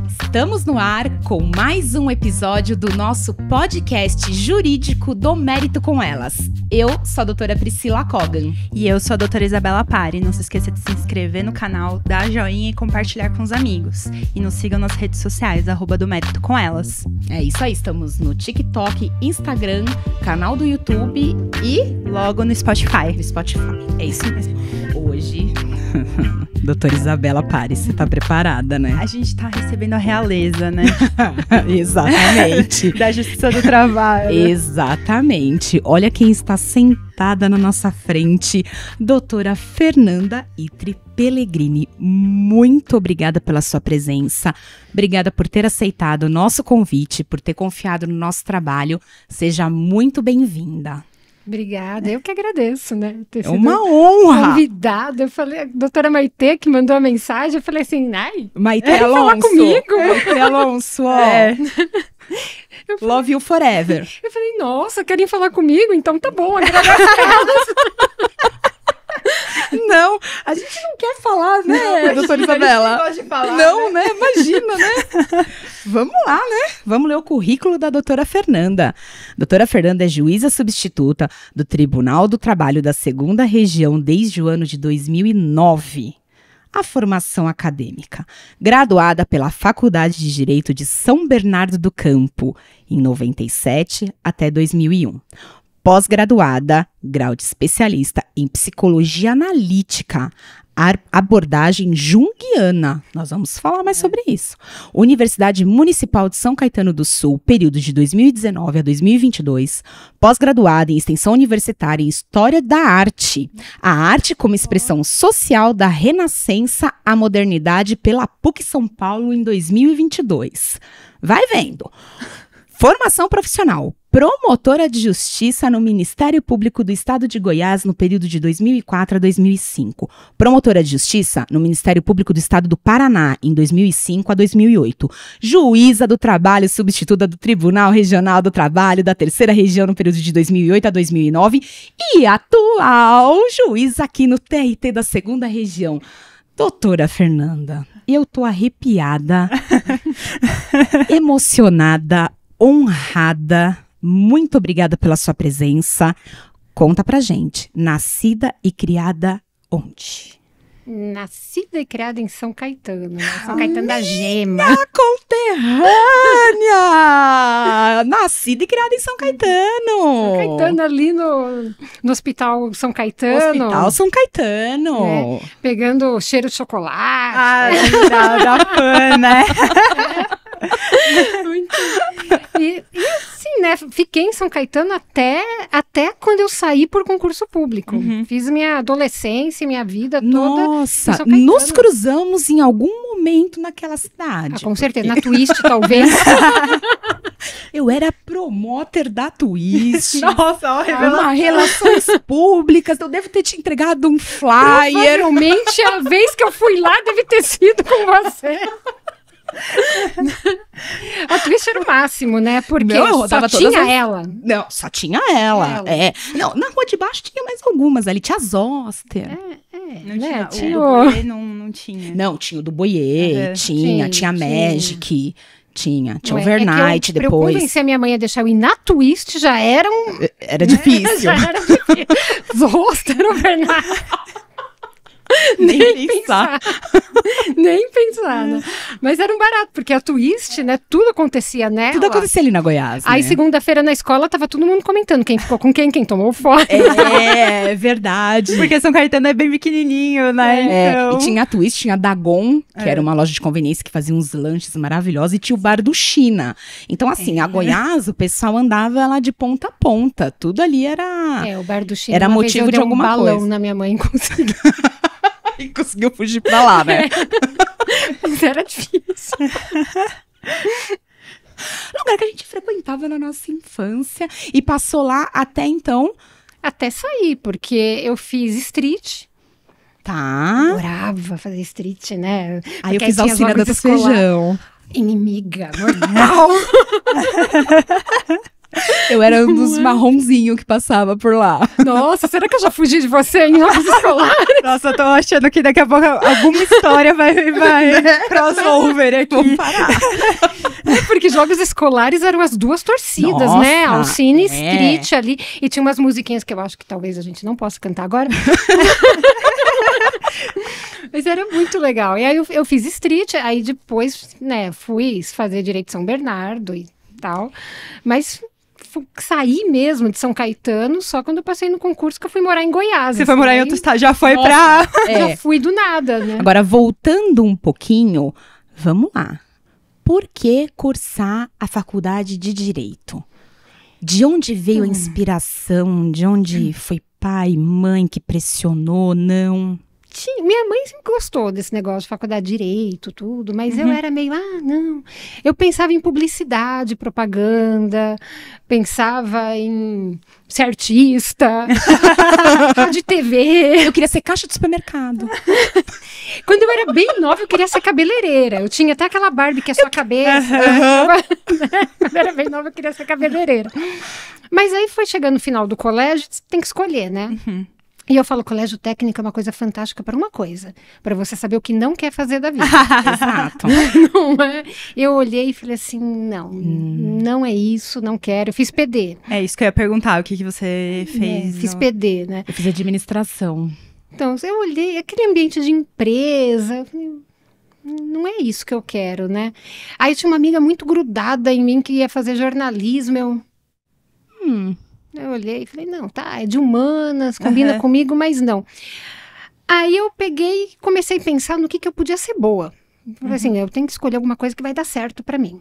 Estamos no ar com mais um episódio do nosso podcast jurídico do Mérito com Elas. Eu sou a doutora Priscila Kogan. E eu sou a doutora Isabela Pari. Não se esqueça de se inscrever no canal, dar joinha e compartilhar com os amigos. E nos sigam nas redes sociais, @do Mérito com Elas. É isso aí, estamos no TikTok, Instagram, canal do YouTube e logo no Spotify. É isso mesmo. Hoje, doutora Isabela Pari, você tá preparada, né? A gente tá recebendo a realeza, né? Exatamente. Da Justiça do Trabalho. Exatamente. Olha quem está sentada na nossa frente, doutora Fernanda Itri Pellegrini. Muito obrigada pela sua presença. Obrigada por ter aceitado o nosso convite, por ter confiado no nosso trabalho. Seja muito bem-vinda. Obrigada, eu que agradeço, né? Ter sido uma honra! Convidada, eu falei, a doutora Maitê que mandou a mensagem, eu falei assim, Maitê Alonso. Falar comigo? Maitê Alonso, ó. Love you forever. Eu falei, nossa, querem falar comigo? Então tá bom, agradeço elas. Não, a gente não quer falar, né, doutora Isabela? Não gosta de falar, não, né? Imagina, né? Vamos lá, né? Vamos ler o currículo da doutora Fernanda. Doutora Fernanda é juíza substituta do Tribunal do Trabalho da 2ª Região desde o ano de 2009. A formação acadêmica. Graduada pela Faculdade de Direito de São Bernardo do Campo, em 97 até 2001. Pós-graduada, grau de especialista em psicologia analítica, abordagem junguiana. Nós vamos falar mais sobre isso. Universidade Municipal de São Caetano do Sul, período de 2019 a 2022. Pós-graduada em extensão universitária em História da Arte. A arte como expressão social da renascença à modernidade pela PUC São Paulo em 2022. Vai vendo. Formação profissional. Promotora de Justiça no Ministério Público do Estado de Goiás no período de 2004 a 2005. Promotora de Justiça no Ministério Público do Estado do Paraná em 2005 a 2008. Juíza do Trabalho substituta do Tribunal Regional do Trabalho da 3ª Região no período de 2008 a 2009. E atual juíza aqui no TRT da 2ª Região. Doutora Fernanda, eu tô arrepiada, emocionada, honrada. Muito obrigada pela sua presença. Conta pra gente, nascida e criada onde? Nascida e criada em São Caetano, né? São Caetano da Gema. Conterrânea! Nascida e criada em São Caetano. São Caetano ali no Hospital São Caetano. Hospital São Caetano. Né? Pegando cheiro de chocolate. Da fã, né? Muito. E assim, né? Fiquei em São Caetano até quando eu saí por concurso público. Fiz minha adolescência, minha vida toda. Nossa, nos cruzamos em algum momento naquela cidade. Com certeza, na Twist, talvez. Eu era promoter da Twist. Nossa, olha, uma relações públicas. Eu devo ter te entregado um flyer. Provavelmente a vez que eu fui lá deve ter sido com você. A Twist era o máximo, né? Porque só tinha ela. Não, só tinha ela. Não, na Rua de Baixo tinha mais algumas ali. Tinha Zoster. Tinha o Boiê, não tinha. Não, tinha o do Boiê, tinha Magic. Tinha Overnight depois. Pra eu convencer a minha mãe a deixar eu ir na Twist já era Era difícil. Já era difícil. Zoster, Overnight. Nem pensar. Nem pensar, né? Mas era um barato, porque a Twist, né? Tudo acontecia nela. Tudo acontecia ali na Goiás, Aí, né? Segunda-feira na escola, tava todo mundo comentando quem ficou com quem tomou fora. É verdade. Porque São Caetano é bem pequenininho, né? E tinha a Twist, tinha a Dagon, que era uma loja de conveniência que fazia uns lanches maravilhosos, e tinha o bar do China. Então, assim, a Goiás, o pessoal andava lá de ponta a ponta. Tudo ali era... o bar do China. Era motivo de alguma balão coisa. Na minha mãe conseguiu. E conseguiu fugir pra lá, né? Mas era difícil. Lugar que a gente frequentava na nossa infância e passou lá até então. Até sair, porque eu fiz street. Tá. Adorava fazer street, né? Aí eu Porque fiz tinha Alcina jogos do escolar. Feijão. Inimiga, mortal. Eu era um dos marronzinhos que passava por lá. Nossa, será que eu já fugi de você em jogos escolares? Nossa, eu tô achando que daqui a pouco alguma história vai crossover aqui. Vamos parar. Porque jogos escolares eram as duas torcidas, Nossa, né? Alcine é. Street ali. E tinha umas musiquinhas que eu acho que talvez a gente não possa cantar agora. Mas era muito legal. E aí eu fiz Street, aí depois, né, fui fazer Direito de São Bernardo e tal. Mas saí mesmo de São Caetano só quando eu passei no concurso que eu fui morar em Goiás. Você foi morar em outro estado, já foi Nossa, pra... Já fui do nada, né? Agora, voltando um pouquinho, vamos lá. Por que cursar a faculdade de Direito? De onde veio a inspiração? De onde foi pai, mãe que pressionou? Não? Minha mãe sempre gostou desse negócio de faculdade de Direito, tudo, mas eu era meio, não. Eu pensava em publicidade, propaganda, pensava em ser artista, de TV. Eu queria ser caixa de supermercado. Quando eu era bem nova, eu queria ser cabeleireira. Eu tinha até aquela Barbie que é só cabeça. Quando eu era bem nova, eu queria ser cabeleireira. Mas aí foi chegando no final do colégio, tem que escolher, né? E eu falo, colégio técnico é uma coisa fantástica para uma coisa, para você saber o que não quer fazer da vida. Exato. Não é? Eu olhei e falei assim, não é isso, não quero. Eu fiz PD. É isso que eu ia perguntar, o que você fez? Fiz PD, né? Eu fiz administração. Então, eu olhei aquele ambiente de empresa, eu falei, não é isso que eu quero, né? Aí tinha uma amiga muito grudada em mim que ia fazer jornalismo, Eu olhei e falei, não, tá, é de humanas, combina comigo, mas não. Aí eu peguei e comecei a pensar no que eu podia ser boa. Falei assim, eu tenho que escolher alguma coisa que vai dar certo pra mim.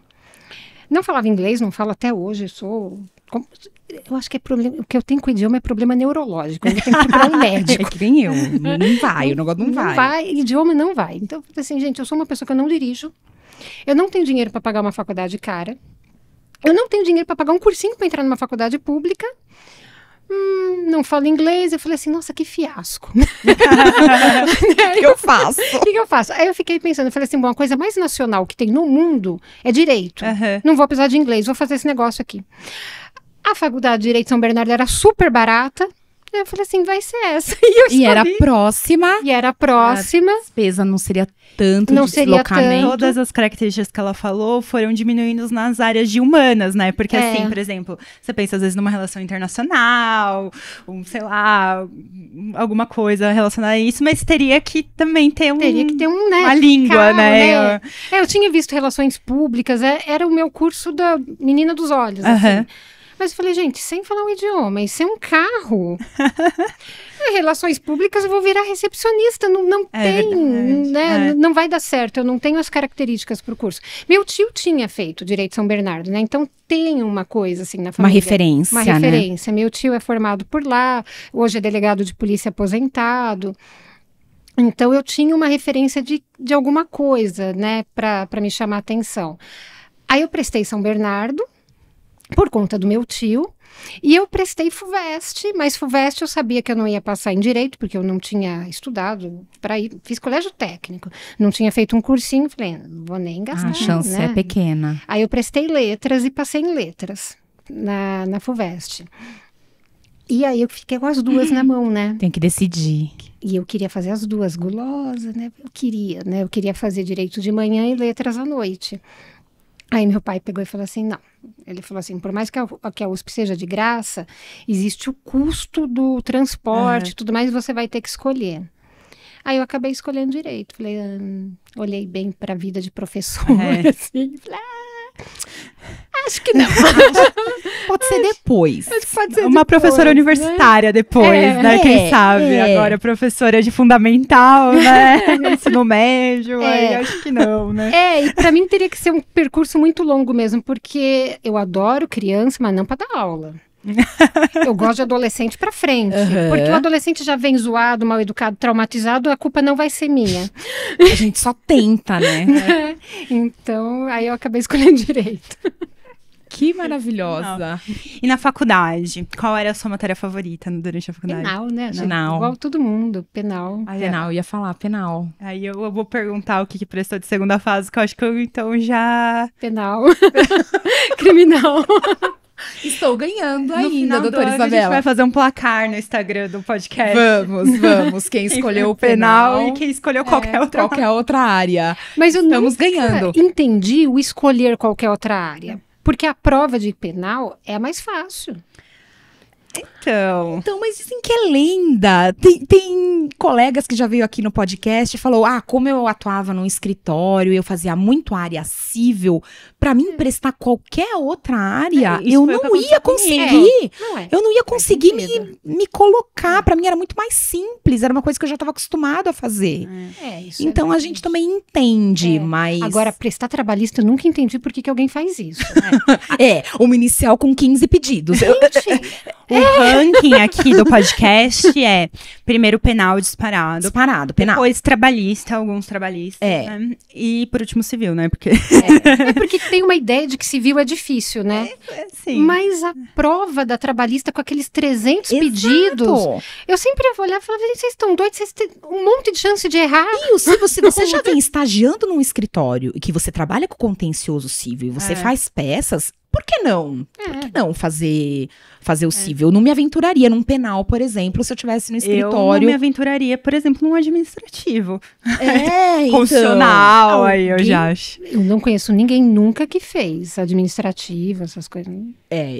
Não falava inglês, não falo até hoje, eu acho que é problema, o que eu tenho com o idioma é problema neurológico, eu tenho que procurar um médico. É que nem eu, não vai, o negócio não vai. Idioma não vai. Então, assim, gente, eu sou uma pessoa que eu não dirijo, eu não tenho dinheiro pra pagar uma faculdade cara, eu não tenho dinheiro para pagar um cursinho para entrar numa faculdade pública. Não falo inglês. Eu falei assim, nossa, que fiasco. O que eu faço? O que eu faço? Aí eu fiquei pensando, eu falei assim, bom, a coisa mais nacional que tem no mundo é direito. Não vou precisar de inglês, vou fazer esse negócio aqui. A faculdade de Direito de São Bernardo era super barata. Eu falei assim, vai ser essa. E era próxima. E era próxima. A despesa não seria tanto Não de seria deslocamento. Todas as características que ela falou foram diminuindo nas áreas de humanas, né? Porque assim, por exemplo, você pensa às vezes numa relação internacional, sei lá, alguma coisa relacionada a isso, mas teria que também ter né, uma língua, né? Eu tinha visto relações públicas, era o meu curso da menina dos olhos, assim. Mas eu falei, gente, sem falar o idioma e sem um carro, relações públicas, eu vou virar recepcionista, não tem, né? Não vai dar certo, eu não tenho as características para o curso. Meu tio tinha feito Direito de São Bernardo, né? Então tem uma coisa assim na família. Uma referência, né? Meu tio é formado por lá, hoje é delegado de polícia aposentado. Então eu tinha uma referência de alguma coisa, né? Para me chamar a atenção. Aí eu prestei São Bernardo, por conta do meu tio, e eu prestei FUVEST, mas FUVEST eu sabia que eu não ia passar em Direito, porque eu não tinha estudado para ir, fiz colégio técnico, não tinha feito um cursinho, falei, não vou nem gastar. A chance é pequena. Aí eu prestei Letras e passei em Letras, na FUVEST. E aí eu fiquei com as duas na mão, né? Tem que decidir. E eu queria fazer as duas, gulosa, né? Eu queria fazer Direito de manhã e Letras à noite. Aí meu pai pegou e falou assim, não. Ele falou assim, por mais que a USP seja de graça, existe o custo do transporte e tudo mais, você vai ter que escolher. Aí eu acabei escolhendo Direito. Falei, olhei bem para a vida de professor, assim, falei, acho que não. Pode ser depois. Pode ser uma depois, professora universitária depois, né? Quem sabe? Agora professora de fundamental, né? Ensino médio, aí acho que não, né? E pra mim teria que ser um percurso muito longo mesmo, porque eu adoro criança, mas não para dar aula. Eu gosto de adolescente pra frente, porque o adolescente já vem zoado, mal educado, traumatizado, a culpa não vai ser minha. A gente só tenta, né? Então, aí eu acabei escolhendo Direito. Que maravilhosa. E na faculdade, qual era a sua matéria favorita durante a faculdade? Penal, né? Penal. Igual todo mundo, penal. Penal, ia falar penal. Aí eu vou perguntar o que prestou de segunda fase, que eu acho que eu então já... Penal. Criminal. Estou ganhando No ainda, final do doutora ano, a gente Isabela. vai fazer um placar no Instagram do podcast. Vamos. Quem escolheu o penal e quem escolheu qualquer outra área. Mas eu Estamos nunca ganhando. entendi o escolher qualquer outra área. Porque a prova de penal é a mais fácil. Então, Mas dizem que é lenda. Tem colegas que já veio aqui no podcast e falou, como eu atuava num escritório, eu fazia muito área civil, pra mim prestar qualquer outra área, isso eu foi o que não ia aconteceu comigo. conseguir. Não é? Eu não ia conseguir sentido. me colocar. Pra mim era muito mais simples, era uma coisa que eu já estava acostumado a fazer. Isso Então a gente também entende, mas... Agora, prestar trabalhista, eu nunca entendi por que alguém faz isso. uma inicial com 15 pedidos. o ranking aqui do podcast é primeiro penal disparado. Disparado, penal. Depois trabalhista, alguns trabalhistas. É. Né? E por último civil, né? Porque É porque tem uma ideia de que civil é difícil, né? assim. Mas a prova da trabalhista com aqueles 300 pedidos, eu sempre olhava e falava, gente, vocês estão doidos, vocês têm um monte de chance de errar. E se você já vem estagiando num escritório e que você trabalha com contencioso civil e você faz peças, por que não? Por que não fazer o civil? Eu não me aventuraria num penal, por exemplo, se eu estivesse no Eu escritório. não me aventuraria, por exemplo, num administrativo. Então. Constitucional, aí eu já acho. Eu não conheço ninguém nunca que fez administrativo, essas coisas.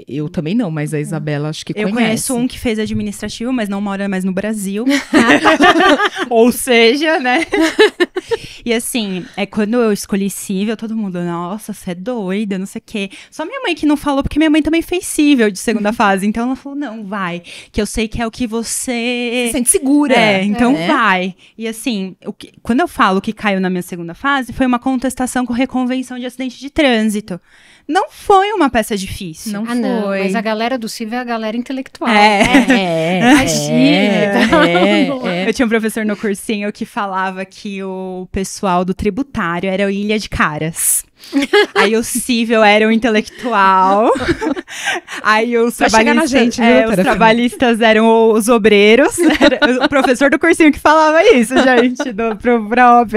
Eu também não, mas a Isabela acho que Eu conhece. conheço um que fez administrativo, mas não mora mais no Brasil. Ou seja, né? E assim, quando eu escolhi civil, todo mundo, nossa, você é doida, não sei o quê. Só minha mãe que não falou, porque minha mãe também fez civil de segunda fase. Então ela falou, não, vai, que eu sei que é o que você... Se sente segura. Então vai. E assim, quando eu falo que caiu na minha segunda fase, foi uma contestação com reconvenção de acidente de trânsito. Não foi uma peça difícil. Não Não, foi. mas a galera do civil é a galera intelectual. Eu tinha um professor no cursinho que falava que o pessoal do tributário era o Ilha de Caras. Aí o civil era o intelectual. Aí os Vai chegar na gente, viu, os Tereza? trabalhistas eram os obreiros. Era o professor do cursinho que falava isso, gente, pra OAB.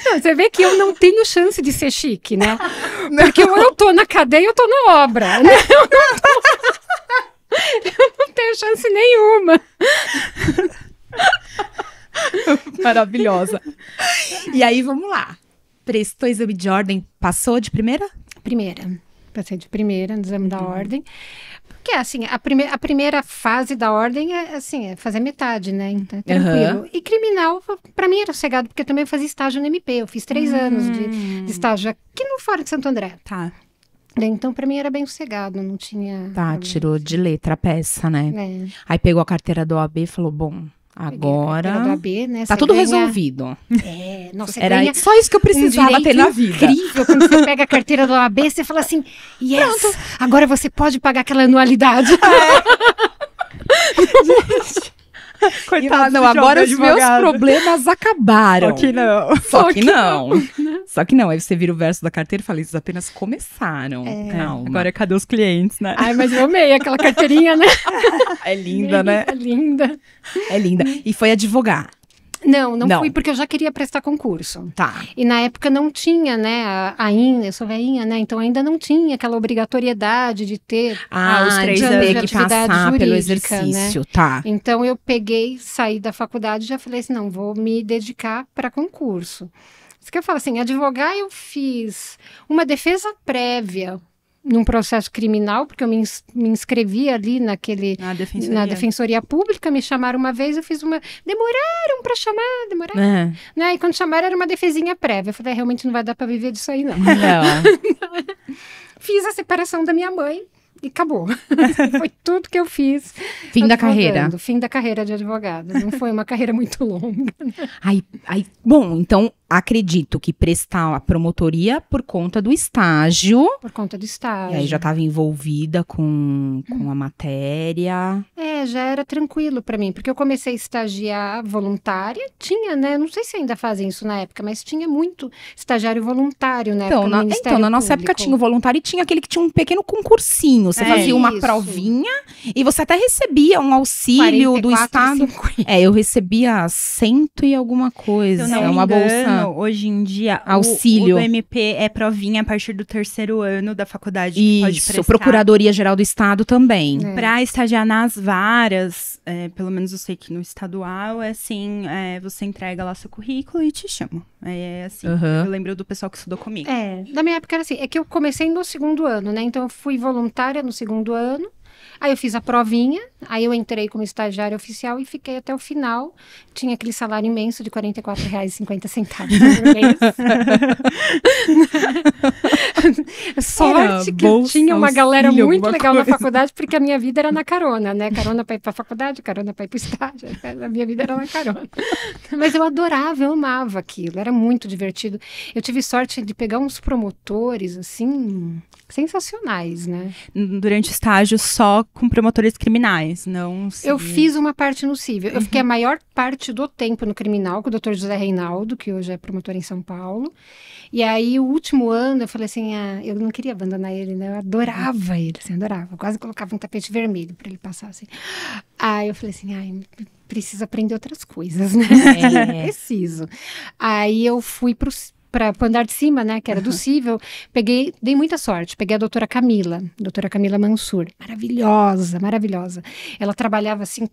Não, você vê que eu não tenho chance de ser chique, né? Porque ou eu tô na cadeia ou eu tô na obra. Né? Eu não tenho chance nenhuma. Maravilhosa. E aí, vamos lá. Prestou exame de ordem, passou de primeira? Passei de primeira no exame da ordem. Porque, assim, a primeira fase da ordem é fazer metade, né? Então, é tranquilo. E criminal, pra mim era sossegado, porque eu também fazia estágio no MP. Eu fiz 3 anos de estágio aqui no Fórum de Santo André. Tá. Então, pra mim era bem sossegado, não tinha... Tá, tirou de letra a peça, né? Aí pegou a carteira do OAB e falou, bom, agora do AB, né? tá tudo resolvido. Nossa, Era ganha só isso que eu precisava ter na vida. incrível quando você pega a carteira do OAB, você fala assim, yes, agora você pode pagar aquela anualidade. Coitado Não, do agora os jovem meus advogado. problemas acabaram. Só que não. Só que não. Só que não. Aí você vira o verso da carteira e fala, eles apenas começaram. Calma. Agora cadê os clientes, né? Ai, mas eu amei aquela carteirinha, né? É linda, né? É linda. É linda. E foi advogar. Não fui porque eu já queria prestar concurso. Tá. E na época não tinha, né, eu sou velhinha, né, então ainda não tinha aquela obrigatoriedade de ter os 3 de anos ter de que atividade passar pelo jurídica, exercício, tá. Então eu saí da faculdade e já falei assim, não, vou me dedicar para concurso. Isso que eu falo assim, advogar eu fiz uma defesa prévia num processo criminal, porque eu me inscrevi ali na defensoria pública, me chamaram uma vez, eu fiz demoraram para chamar, né? E quando chamaram era uma defesinha prévia, eu falei, realmente não vai dar para viver disso aí, não. Fiz a separação da minha mãe e acabou. Foi tudo que eu fiz. Fim da carreira. Fim da carreira de advogada. Não foi uma carreira muito longa. Bom, então acredito que prestar a promotoria por conta do estágio. Por conta do estágio. E aí já estava envolvida com a matéria. Já era tranquilo para mim, porque eu comecei a estagiar voluntária. Tinha, né? Não sei se ainda fazem isso na época, mas tinha muito estagiário voluntário, né? Então, na nossa época tinha o voluntário e tinha aquele que tinha um pequeno concursinho. Você fazia uma provinha e você até recebia um auxílio do Estado. 50. Eu recebia 100 e alguma coisa. Se eu não me uma engano, bolsa. Não, hoje em dia, auxílio. O do MP é provinha a partir do 3º ano da faculdade que pode prestar. Procuradoria-Geral do Estado também. Para estagiar nas varas, pelo menos eu sei que no estadual, é assim, você entrega lá seu currículo e te chamam. É assim, eu lembro do pessoal que estudou comigo. Na minha época era assim, é que eu comecei no 2º ano, né? Então eu fui voluntária no 2º ano, aí eu fiz a provinha, aí eu entrei como estagiária oficial e fiquei até o final. Tinha aquele salário imenso de R$ 44,50 por mês. Sorte que eu tinha uma galera muito legal na faculdade, porque a minha vida era na carona, né? Carona para ir para a faculdade, carona para ir para o estágio. A minha vida era na carona. Mas eu adorava, eu amava aquilo, era muito divertido. Eu tive sorte de pegar uns promotores, assim, sensacionais, né? Durante o estágio, só com promotores criminais, não... Eu fiz uma parte no civil. Eu fiquei a maior parte do tempo no criminal, com o Dr. José Reinaldo, que hoje é promotor em São Paulo. E aí, o último ano, eu falei assim, eu não queria abandonar ele, né? Eu adorava ele, assim, adorava. Eu quase colocava um tapete vermelho para ele passar, assim. Aí eu falei assim, preciso aprender outras coisas, né? Preciso. Aí eu fui para o andar de cima, né, que era do cível, dei muita sorte, peguei a doutora Camila Mansur, maravilhosa, maravilhosa. Ela trabalhava assim,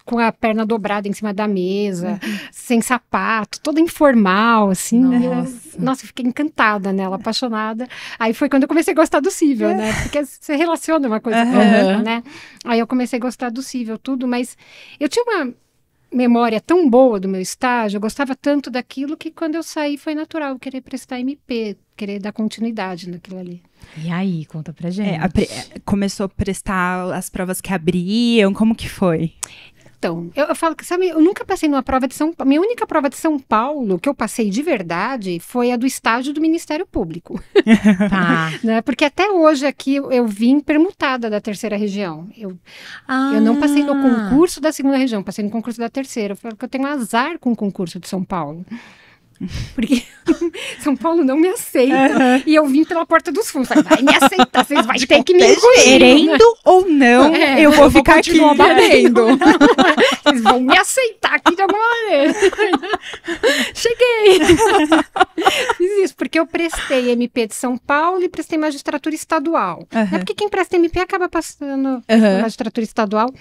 com a perna dobrada em cima da mesa, sem sapato, toda informal, assim. Nossa, eu fiquei encantada nela, apaixonada. Aí foi quando eu comecei a gostar do cível, né, porque você relaciona uma coisa com a outra, né. Aí eu comecei a gostar do cível, tudo, mas eu tinha uma memória tão boa do meu estágio, eu gostava tanto daquilo que quando eu saí foi natural eu querer prestar MP, querer dar continuidade naquilo ali. E aí, conta pra gente. Começou a prestar as provas que abriam, como que foi? Então, eu falo que, sabe, eu nunca passei numa prova de São Paulo. Minha única prova de São Paulo que eu passei de verdade foi a do estágio do Ministério Público. Né? Porque até hoje aqui eu vim permutada da 3ª região. Eu não passei no concurso da 2ª região, passei no concurso da 3ª. Eu falo que eu tenho azar com o concurso de São Paulo. Porque São Paulo não me aceita. E eu vim pela porta dos fundos. Falei, vai me aceitar, vocês vão ter que me incluir. Querendo ou não, eu vou ficar aqui batendo. Vocês vão me aceitar aqui de alguma maneira. Cheguei. Fiz isso, porque eu prestei MP de São Paulo e prestei magistratura estadual. Né? Porque quem presta MP acaba passando magistratura estadual.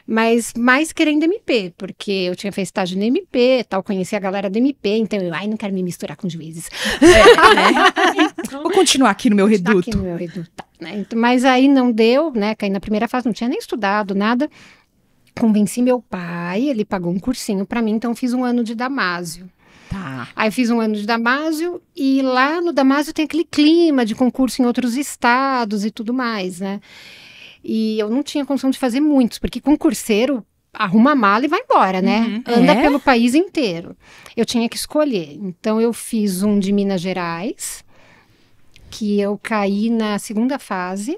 Mas mais querendo MP, porque eu tinha feito estágio no MP, tal, conheci a galera do MP, então eu, não quero me misturar com juízes. Vou continuar aqui no meu reduto. Né? Mas aí não deu, né, caí na primeira fase, não tinha nem estudado, nada. Convenci meu pai, ele pagou um cursinho pra mim, então eu fiz um ano de Damásio. Aí eu fiz um ano de Damásio e lá no Damásio tem aquele clima de concurso em outros estados e tudo mais, né? E eu não tinha condição de fazer muitos, porque concurseiro arruma a mala e vai embora, né? Anda pelo país inteiro. Eu tinha que escolher. Então, eu fiz um de Minas Gerais, que eu caí na 2ª fase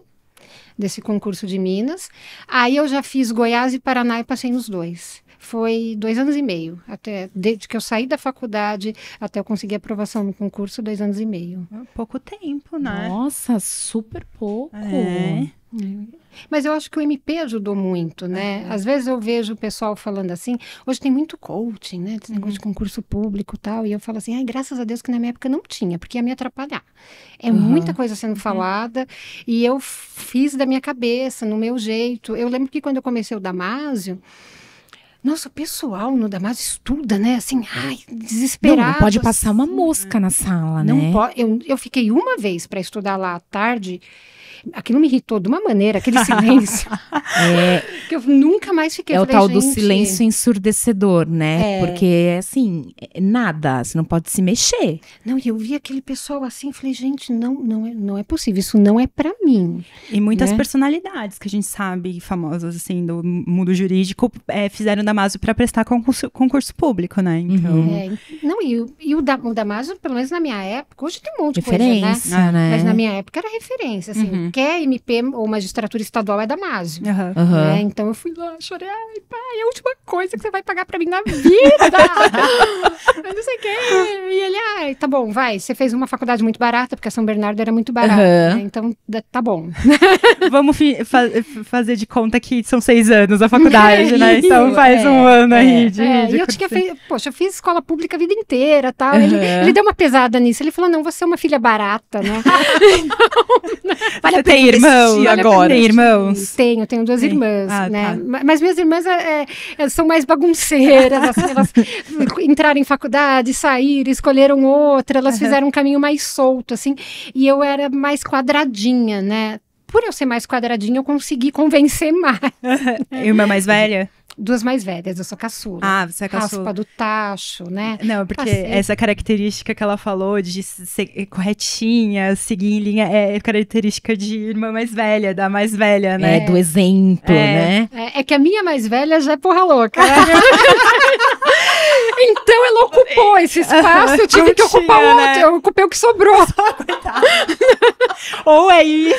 desse concurso de Minas. Aí, eu já fiz Goiás e Paraná e passei nos 2. Foi 2 anos e meio, até desde que eu saí da faculdade até eu conseguir aprovação no concurso, 2 anos e meio. Pouco tempo, né? Nossa, super pouco. Mas eu acho que o MP ajudou muito, né? Às vezes eu vejo o pessoal falando assim, hoje tem muito coaching, né? Esse negócio de concurso público e tal, e eu falo assim, graças a Deus que na minha época não tinha, porque ia me atrapalhar. É muita coisa sendo falada, e eu fiz da minha cabeça, no meu jeito. Eu lembro que quando eu comecei o Damásio, nossa, o pessoal no Damásio estuda, né? Assim, desesperado. Não pode passar uma mosca na sala, não né? Pode. Eu fiquei uma vez para estudar lá à tarde. Aquilo me irritou de uma maneira, aquele silêncio. Que eu nunca mais fiquei. É o falei, tal do silêncio ensurdecedor, né? Porque, assim, nada, você não pode se mexer. Não, e eu vi aquele pessoal assim, falei, gente, não é possível, isso não é pra mim. E muitas personalidades que a gente sabe, famosas, assim, do mundo jurídico, fizeram Damásio para prestar concurso público, né? Então... Não, e o Damásio, pelo menos na minha época, hoje tem um monte de referência, coisa, né? Mas na minha época era referência, assim, quer MP ou magistratura estadual é Damásio. Então eu fui lá, chorei, pai, é a última coisa que você vai pagar pra mim na vida. Eu não sei o que. E ele, tá bom, vai, você fez uma faculdade muito barata, porque a São Bernardo era muito barata, né? Então tá bom. Vamos fazer de conta que são 6 anos a faculdade, né? Então faz um ano aí de e eu tinha feito, poxa, eu fiz escola pública a vida inteira, tal. Ele deu uma pesada nisso. Ele falou: não, você é uma filha barata, né? Vale a pena irmãos agora. Tem irmãos? Tenho 2 irmãs, né? Tá. Mas minhas irmãs são mais bagunceiras, assim, elas entraram em faculdade, saíram, escolheram outra, elas fizeram um caminho mais solto, assim, e eu era mais quadradinha, né? Por eu ser mais quadradinha, eu consegui convencer mais. Irmã mais velha? 2 mais velhas, eu sou caçula. Ah, você é caçula. Raspa do tacho, né? Não, porque essa característica que ela falou de ser corretinha, seguir em linha, é característica de irmã mais velha, da mais velha, né? Do exemplo, né? É que a minha mais velha já é porra louca. Então ela ocupou esse espaço, eu tive que ocupar outro, né? Eu ocupei o que sobrou. Ou é isso.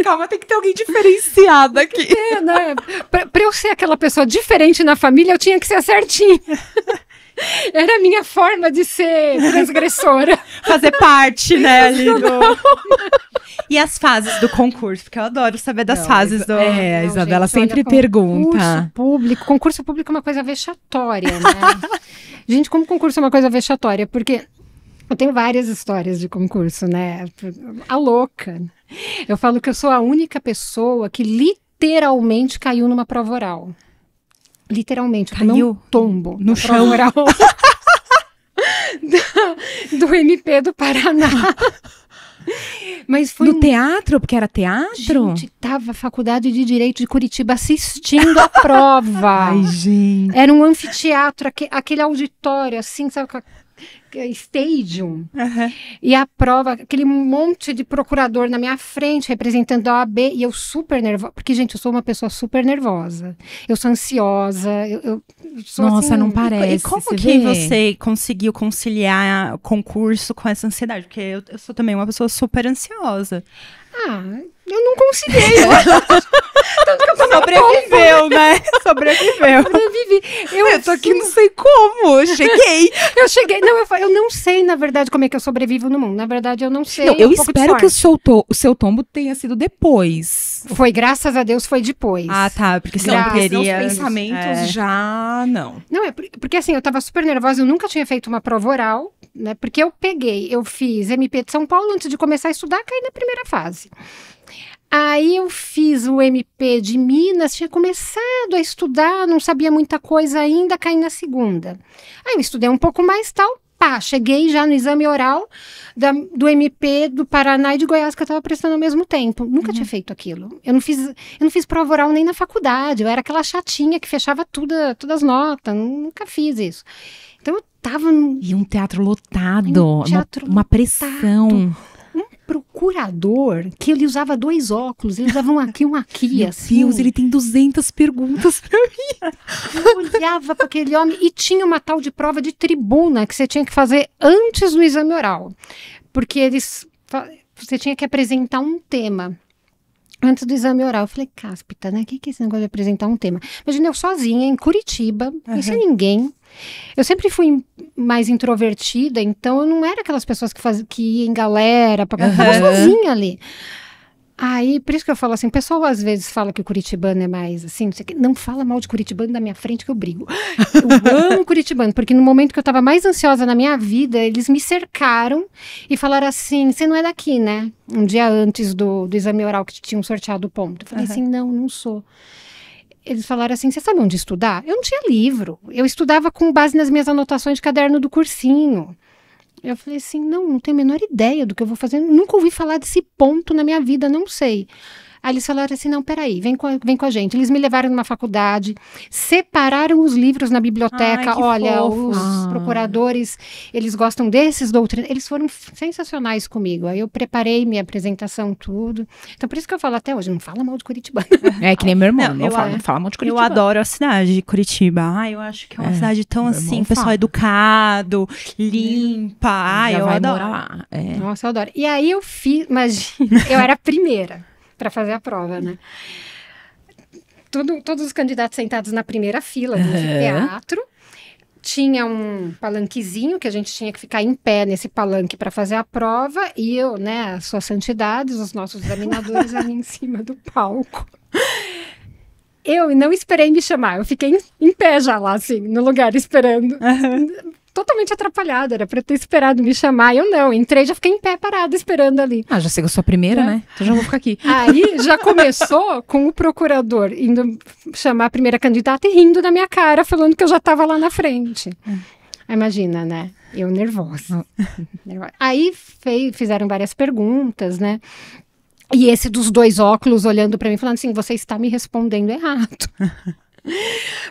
Calma, tem que ter alguém diferenciado aqui. Né? Pra eu ser aquela pessoa diferente na família, eu tinha que ser certinha. Era a minha forma de ser transgressora. Fazer parte, né, ali do... E as fases do concurso? Porque eu adoro saber das fases do... a Isabela sempre pergunta. Concurso público é uma coisa vexatória, né? Gente, como concurso é uma coisa vexatória? Porque eu tenho várias histórias de concurso, né? A louca. Eu falo que eu sou a única pessoa que literalmente caiu numa prova oral. Literalmente, caiu um tombo no chão oral do MP do Paraná. Mas foi no teatro, porque era teatro? Gente, tava a Faculdade de Direito de Curitiba assistindo a prova. Ai, gente. Era um anfiteatro, aquele auditório, assim, sabe, stadium. E a prova, aquele monte de procurador na minha frente, representando a OAB, e eu super nervosa, porque, gente, eu sou uma pessoa super nervosa. Eu sou ansiosa, eu sou Nossa, assim, não parece. E como que você conseguiu conciliar concurso com essa ansiedade? Porque eu sou também uma pessoa super ansiosa. Eu não consegui. Tanto que eu sobreviveu, né? Sobreviveu. Sobrevivi. Eu tô aqui, não sei como. Eu cheguei. Não, eu não sei, na verdade, como é que eu sobrevivo no mundo. Na verdade, eu não sei. Não, eu espero que o seu tombo tenha sido depois. Foi, graças a Deus, foi depois. Ah, tá. Porque senão teria... Os pensamentos já não. Não, porque assim, eu tava super nervosa. Eu nunca tinha feito uma prova oral, né? Porque eu fiz MP de São Paulo antes de começar a estudar, caí na primeira fase. Aí eu fiz o MP de Minas, tinha começado a estudar, não sabia muita coisa ainda, caí na segunda. Aí eu estudei um pouco mais, tal, cheguei já no exame oral do MP do Paraná e de Goiás, que eu estava prestando ao mesmo tempo. Nunca tinha feito aquilo. Eu não fiz prova oral nem na faculdade, eu era aquela chatinha que fechava todas as notas, nunca fiz isso. Então eu tava... E um teatro lotado, uma pressão... procurador, que ele usava 2 óculos, ele usava um aqui, Meu assim. Deus, ele tem 200 perguntas pra mim. Eu olhava para aquele homem e tinha uma tal de prova de tribuna que você tinha que fazer antes do exame oral. Porque você tinha que apresentar um tema antes do exame oral. Eu falei, cáspita, né? O que é esse negócio de apresentar um tema? Imagina, eu sozinha, em Curitiba, sem ninguém. Eu sempre fui mais introvertida, então eu não era aquelas pessoas que ia em galera, eu tava sozinha ali. Aí, por isso que eu falo assim, o pessoal às vezes fala que o curitibano é mais assim, não fala mal de curitibano na minha frente que eu brigo. Eu amo curitibano, porque no momento que eu tava mais ansiosa na minha vida, eles me cercaram e falaram assim, você não é daqui, né? Um dia antes do exame oral que tinham sorteado o ponto. Eu falei assim, não sou. Eles falaram assim, você sabe onde estudar? Eu não tinha livro. Eu estudava com base nas minhas anotações de caderno do cursinho. Eu falei assim, não tenho a menor ideia do que eu vou fazer. Nunca ouvi falar desse ponto na minha vida, não sei. Aí eles falaram assim, não, peraí, vem com a gente. Eles me levaram numa faculdade, separaram os livros na biblioteca. Ai, olha, fofos. os procuradores, eles gostam desses doutrinas. Eles foram sensacionais comigo. Aí eu preparei minha apresentação, tudo. Então, por isso que eu falo até hoje, não fala mal de Curitibano. É que nem meu irmão, não fala mal de Curitiba. Eu adoro a cidade de Curitiba. Eu acho que é uma cidade tão assim, pessoal educado, limpa. Já eu vai adoro. morar lá. Nossa, eu adoro. E aí eu fiz, imagina, eu era a primeira para fazer a prova, né? Todos os candidatos sentados na primeira fila do teatro. Tinha um palanquezinho que a gente tinha que ficar em pé nesse palanque para fazer a prova. E eu, né, as suas santidades, os nossos examinadores ali em cima do palco. eu não esperei me chamar, eu fiquei em pé já lá, assim, no lugar, esperando. Totalmente atrapalhada, era pra eu ter esperado me chamar. Eu não, entrei, já fiquei em pé parada, esperando ali. Já sei que eu sou a primeira, né? Então já vou ficar aqui. Aí já começou com o procurador indo chamar a primeira candidata e rindo da minha cara, falando que eu já tava lá na frente. Imagina, né? Eu nervosa. Aí fizeram várias perguntas, né? E esse dos 2 óculos olhando pra mim, falando assim, você está me respondendo errado.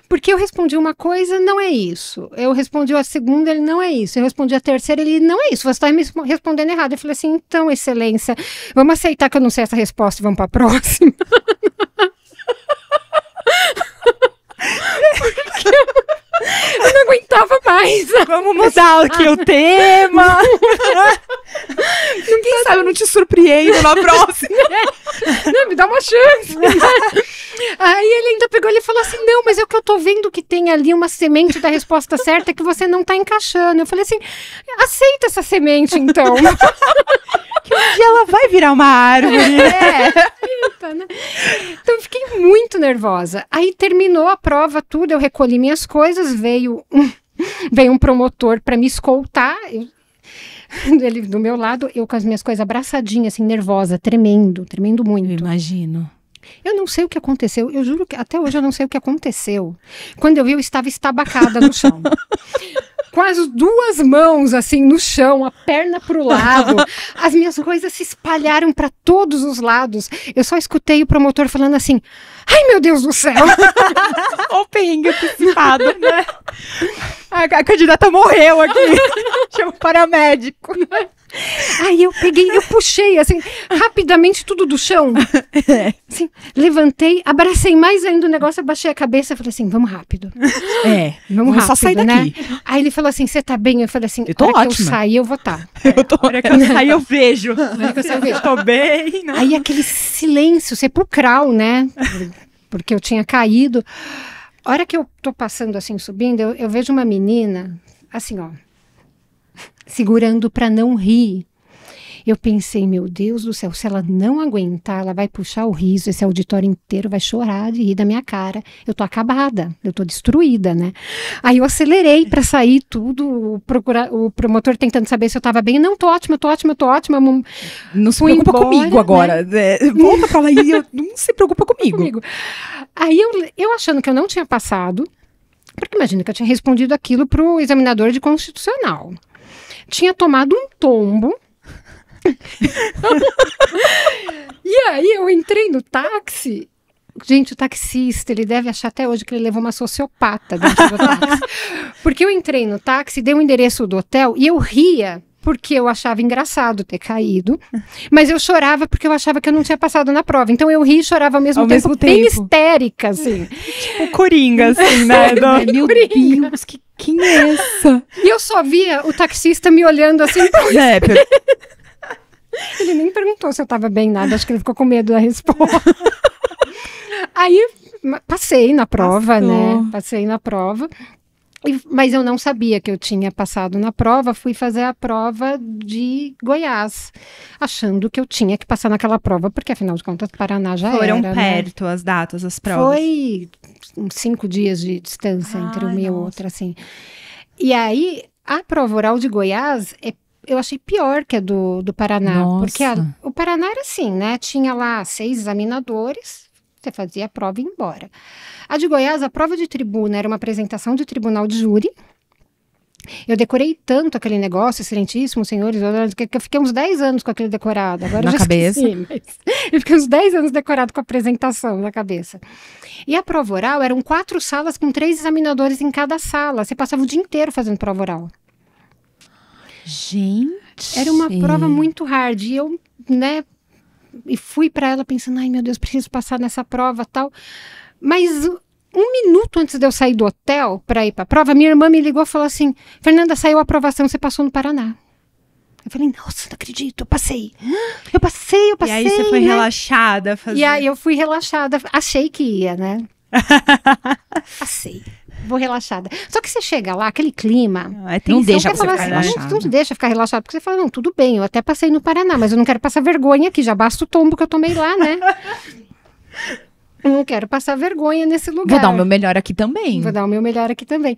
Porque eu respondi uma coisa, não é isso. Eu respondi a segunda, ele não é isso. Eu respondi a terceira, ele não é isso. Você está me respondendo errado. Eu falei assim, então, excelência, vamos aceitar que eu não sei essa resposta e vamos para a próxima. Porque eu não aguentava mais. Vamos mudar aqui o tema. Quem sabe eu não te surpreendo na próxima. Não, me dá uma chance. Aí ele ainda pegou e falou assim, não, mas é o que eu tô vendo que tem ali uma semente da resposta certa que você não tá encaixando. Eu falei assim, aceita essa semente então. Que um dia ela vai virar uma árvore. Eita, né? Então eu fiquei muito nervosa. Aí terminou a prova, tudo, eu recolhi minhas coisas, veio um promotor para me escoltar, ele do meu lado, eu com as minhas coisas abraçadinhas, assim, nervosa, tremendo muito. Eu imagino. Eu não sei o que aconteceu, eu juro que até hoje eu não sei o que aconteceu. Quando eu vi, eu estava estabacada no chão. Com as 2 mãos, assim, no chão, a perna pro lado. As minhas coisas se espalharam para todos os lados. Eu só escutei o promotor falando assim, ai, meu Deus do céu! O perrengue antecipado, né? A candidata morreu aqui. Chama o paramédico. Aí eu puxei, assim, rapidamente tudo do chão. Assim, levantei, abracei mais ainda o negócio, abaixei a cabeça e falei assim, vamos rápido. Vamos rápido, só sair daqui. Né? Aí ele falou assim, você tá bem? Eu falei assim, eu tô ótima. Que eu sair, eu vou estar. A hora que eu sair, eu vejo. Eu tô bem. Não. Aí aquele silêncio sepulcral, né? Porque eu tinha caído. A hora que eu tô passando assim, subindo, eu vejo uma menina, assim, ó, segurando para não rir. Eu pensei, meu Deus do céu, se ela não aguentar, ela vai puxar o riso, esse auditório inteiro vai chorar de rir da minha cara. Eu tô acabada, eu tô destruída, né? Aí eu acelerei para sair tudo, o promotor tentando saber se eu tava bem. Não, tô ótima. Não se preocupa comigo agora. Né? Volta pra lá e não se preocupa comigo. Aí eu achando que eu não tinha passado, porque imagina que eu tinha respondido aquilo pro examinador de constitucional. Tinha tomado um tombo. E aí eu entrei no táxi. Gente, o taxista, ele deve achar até hoje que ele levou uma sociopata dentro do táxi. Porque eu entrei no táxi, dei o endereço do hotel e eu ria porque eu achava engraçado ter caído, mas eu chorava porque eu achava que eu não tinha passado na prova. Então eu ria e chorava ao mesmo tempo, bem histérica, assim. Tipo Coringa, assim, né? Meu Deus, quem é essa? E eu só via o taxista me olhando assim. Ele nem perguntou se eu tava bem, nada. Acho que ele ficou com medo da resposta. Aí passei na prova, né? Passei na prova. Mas eu não sabia que eu tinha passado na prova. Fui fazer a prova de Goiás, achando que eu tinha que passar naquela prova, porque afinal de contas, Paraná já Foram era. perto, né? As datas, as provas. Foi uns 5 dias de distância entre uma e outra, assim. E aí, a prova oral de Goiás eu achei pior que a do Paraná. Nossa. Porque o Paraná era assim, né? Tinha lá 6 examinadores, você fazia a prova e ia embora. A de Goiás, a prova de tribuna era uma apresentação de tribunal de júri. Eu decorei tanto aquele negócio, excelentíssimo, senhores, que eu fiquei uns 10 anos com aquele decorado. Agora na eu já cabeça. Esqueci, mas eu fiquei uns 10 anos decorado com a apresentação na cabeça. E a prova oral eram 4 salas com 3 examinadores em cada sala. Você passava o dia inteiro fazendo prova oral. Gente. Era uma prova muito hard. E eu, né, e fui para ela pensando, ai meu Deus, preciso passar nessa prova, tal. Mas 1 minuto antes de eu sair do hotel para ir para a prova, minha irmã me ligou e falou assim, Fernanda, saiu a aprovação, você passou no Paraná. Eu falei, nossa, não acredito, eu passei. Eu passei. E aí você foi relaxada? E aí eu fui relaxada, achei que ia, né? Passei. Vou relaxada. Só que você chega lá, aquele clima... não deixa você ficar relaxada. Não deixa ficar relaxado, porque você fala, não, tudo bem, eu até passei no Paraná, mas eu não quero passar vergonha aqui, já basta o tombo que eu tomei lá, né? Não quero passar vergonha nesse lugar. Vou dar o meu melhor aqui também. Vou dar o meu melhor aqui também.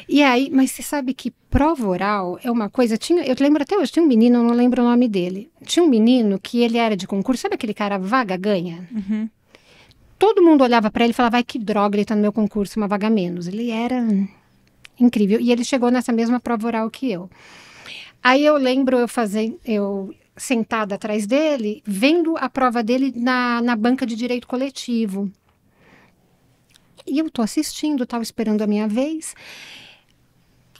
E aí, mas você sabe que prova oral é uma coisa... eu lembro até hoje, tinha um menino, eu não lembro o nome dele. Tinha um menino que ele era de concurso, sabe aquele cara vaga ganha? Uhum. Todo mundo olhava pra ele e falava, vai, que droga, ele tá no meu concurso, uma vaga menos. Ele era incrível. E ele chegou nessa mesma prova oral que eu. Aí eu lembro eu sentada atrás dele, vendo a prova dele na banca de direito coletivo. E eu tô assistindo, tava esperando a minha vez.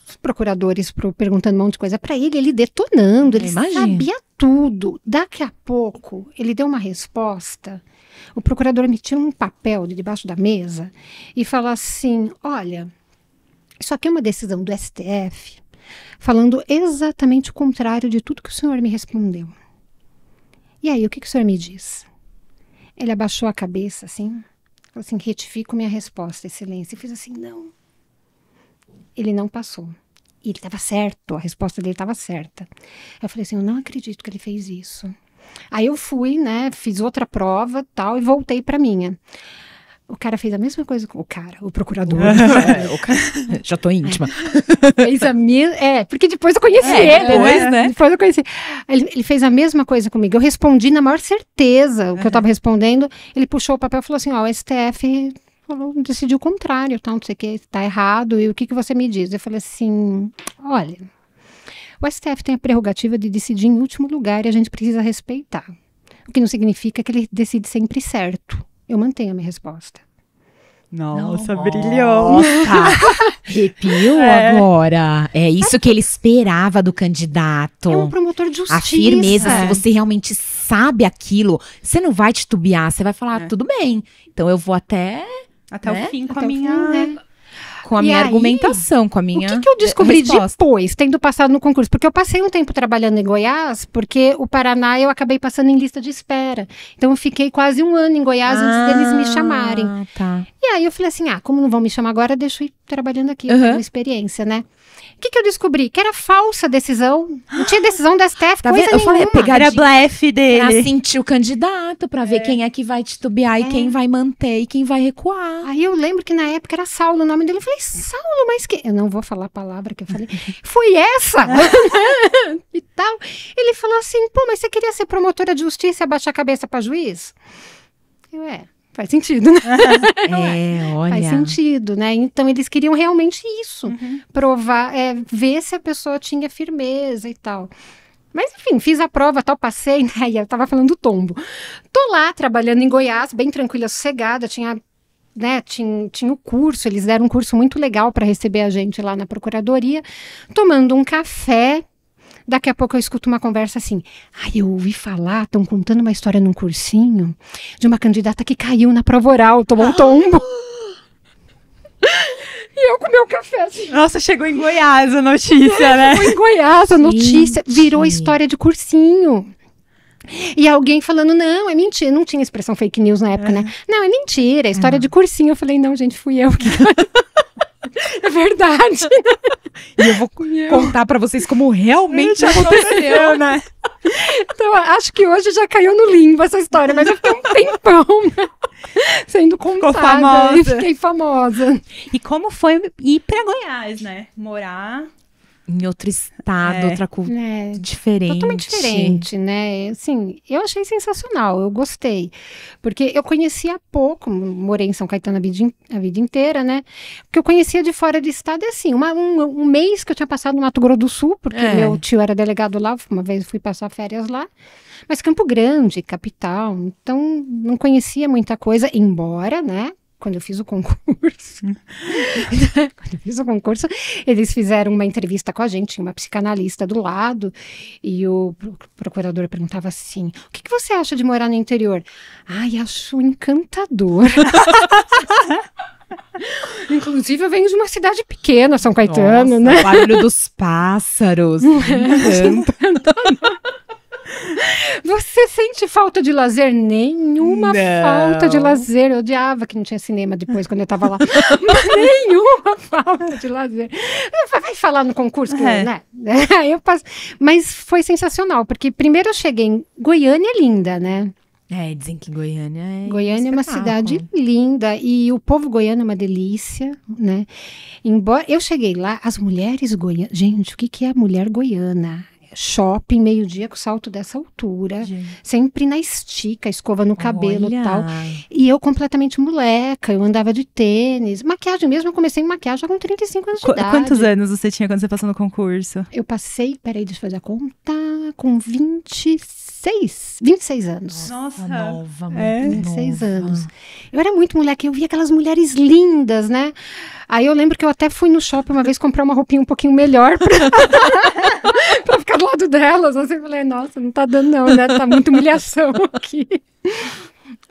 Os procuradores perguntando um monte de coisa para ele detonando, ele sabia tudo. Daqui a pouco, ele deu uma resposta. O procurador me tira um papel de debaixo da mesa e fala assim, olha, isso aqui é uma decisão do STF, falando exatamente o contrário de tudo que o senhor me respondeu. E aí, o que o senhor me diz? Ele abaixou a cabeça, assim, falou assim, retifico minha resposta, excelência. E fiz assim, não. Ele não passou. E ele estava certo, a resposta dele estava certa. Eu falei assim, eu não acredito que ele fez isso. Aí eu fui, né, fiz outra prova, tal, e voltei pra minha. O cara fez a mesma coisa com o procurador. Já tô íntima. Fez a mesma... porque depois eu conheci ele, depois, né? Depois eu conheci. Ele fez a mesma coisa comigo. Eu respondi na maior certeza o que eu estava respondendo. Ele puxou o papel e falou assim, ó, o STF decidiu o contrário, tá, não sei o que, tá errado, e o que você me diz? Eu falei assim, olha, o STF tem a prerrogativa de decidir em último lugar e a gente precisa respeitar. O que não significa que ele decide sempre certo. Eu mantenho a minha resposta. Nossa, brilhou. Arrepiou agora. É isso que ele esperava do candidato. É um promotor de justiça. A firmeza, se você realmente sabe aquilo, você não vai titubear, você vai falar, tudo bem. Então eu vou até o fim com até a minha... Fim, né? Com a minha argumentação, com a minha O que eu descobri resposta. depois, tendo passado no concurso? Porque eu passei um tempo trabalhando em Goiás, porque o Paraná eu acabei passando em lista de espera. Então eu fiquei quase um ano em Goiás antes deles me chamarem. Tá. E aí eu falei assim, como não vão me chamar agora, deixa eu ir trabalhando aqui, eu tenho experiência, né? O que eu descobri? Que era falsa a decisão. Não tinha decisão da STF, Tá coisa vendo? Eu falei, nenhuma. pegar Era blefe dele. Pra sentir o candidato, pra ver quem é que vai titubear e quem vai manter e quem vai recuar. Aí eu lembro que na época era Saulo o nome dele. Eu falei, Saulo, mas que... Eu não vou falar a palavra que eu falei. Foi essa? E tal. Ele falou assim, pô, mas você queria ser promotora de justiça e abaixar a cabeça pra juiz? Eu, faz sentido, né? Olha. Faz sentido, né? Então, eles queriam realmente isso. Provar, ver se a pessoa tinha firmeza e tal. Mas, enfim, fiz a prova, tal, passei, né? E eu tava falando do tombo. Tô lá, trabalhando em Goiás, bem tranquila, sossegada, tinha o curso, eles deram um curso muito legal para receber a gente lá na procuradoria, tomando um café. Daqui a pouco eu escuto uma conversa assim, eu ouvi falar, estão contando uma história num cursinho de uma candidata que caiu na prova oral, tomou um tombo. E eu com meu café assim. Nossa, chegou em Goiás a notícia, né? Chegou em Goiás a notícia, virou história de cursinho. E alguém falando, não, é mentira. Não tinha expressão fake news na época, né? Não, é mentira, é história de cursinho. Eu falei, não, gente, fui eu que... É verdade. E eu vou contar pra vocês como realmente aconteceu, né? Então, acho que hoje já caiu no limbo essa história, mas eu fiquei um tempão, né? Sendo contada. Ficou famosa. E fiquei famosa. E como foi ir pra Goiás, né? Morar... Em outro estado, outra cultura diferente. Totalmente diferente, né? Assim, eu achei sensacional, eu gostei. Porque eu conhecia pouco, morei em São Caetano a vida inteira, né? O que eu conhecia de fora do estado é assim, um mês que eu tinha passado no Mato Grosso do Sul, porque meu tio era delegado lá, uma vez eu fui passar férias lá. Mas Campo Grande, capital, então não conhecia muita coisa, embora, né? Quando eu fiz o concurso, eles fizeram uma entrevista com a gente, tinha uma psicanalista do lado, e o procurador perguntava assim, o que você acha de morar no interior? Acho encantador. Inclusive, eu venho de uma cidade pequena, São Caetano, né? O barulho dos pássaros. Encantador. Você sente falta de lazer? Nenhuma falta de lazer. Eu odiava que não tinha cinema depois, quando eu tava lá. Nenhuma falta de lazer. Vai falar no concurso, né? Aí eu passo. Mas foi sensacional, porque primeiro eu cheguei em Goiânia, linda, né? Dizem que Goiânia é Goiânia é uma cidade linda e o povo goiano é uma delícia, né? Embora eu cheguei lá, as mulheres goianas... Gente, o que é a mulher goiana? Shopping, meio-dia, com salto dessa altura. Gente. Sempre na estica, escova no cabelo e tal. Olha. E eu completamente moleca, eu andava de tênis. Maquiagem mesmo, eu comecei maquiagem já com 35 anos de idade. Quantos anos você tinha quando você passou no concurso? Eu passei, peraí, deixa eu fazer a conta, com 26 anos. Nossa. Nova, muito É. 26 nova. anos. Eu era muito moleque, eu via aquelas mulheres lindas, né? Aí eu lembro que eu até fui no shopping uma vez comprar uma roupinha um pouquinho melhor pra ficar do lado delas. Assim, eu falei, nossa, não tá dando não, né? Tá muita humilhação aqui.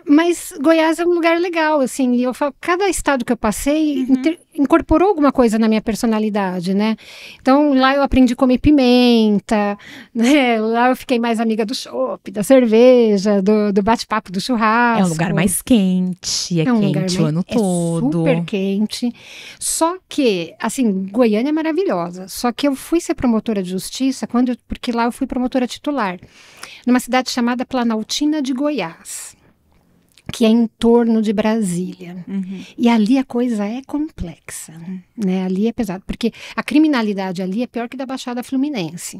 Mas Goiás é um lugar legal, assim, e eu falo, cada estado que eu passei incorporou alguma coisa na minha personalidade, né? Então, lá eu aprendi a comer pimenta, né? Lá eu fiquei mais amiga do chopp, da cerveja, do bate-papo, do churrasco. É um lugar mais quente, é um lugar quente o ano todo. Super quente. Só que, assim, Goiânia é maravilhosa. Só que eu fui ser promotora de justiça porque lá eu fui promotora titular, numa cidade chamada Planaltina de Goiás, que é em torno de Brasília. E ali a coisa é complexa, né? Ali é pesado, porque a criminalidade ali é pior que da Baixada Fluminense.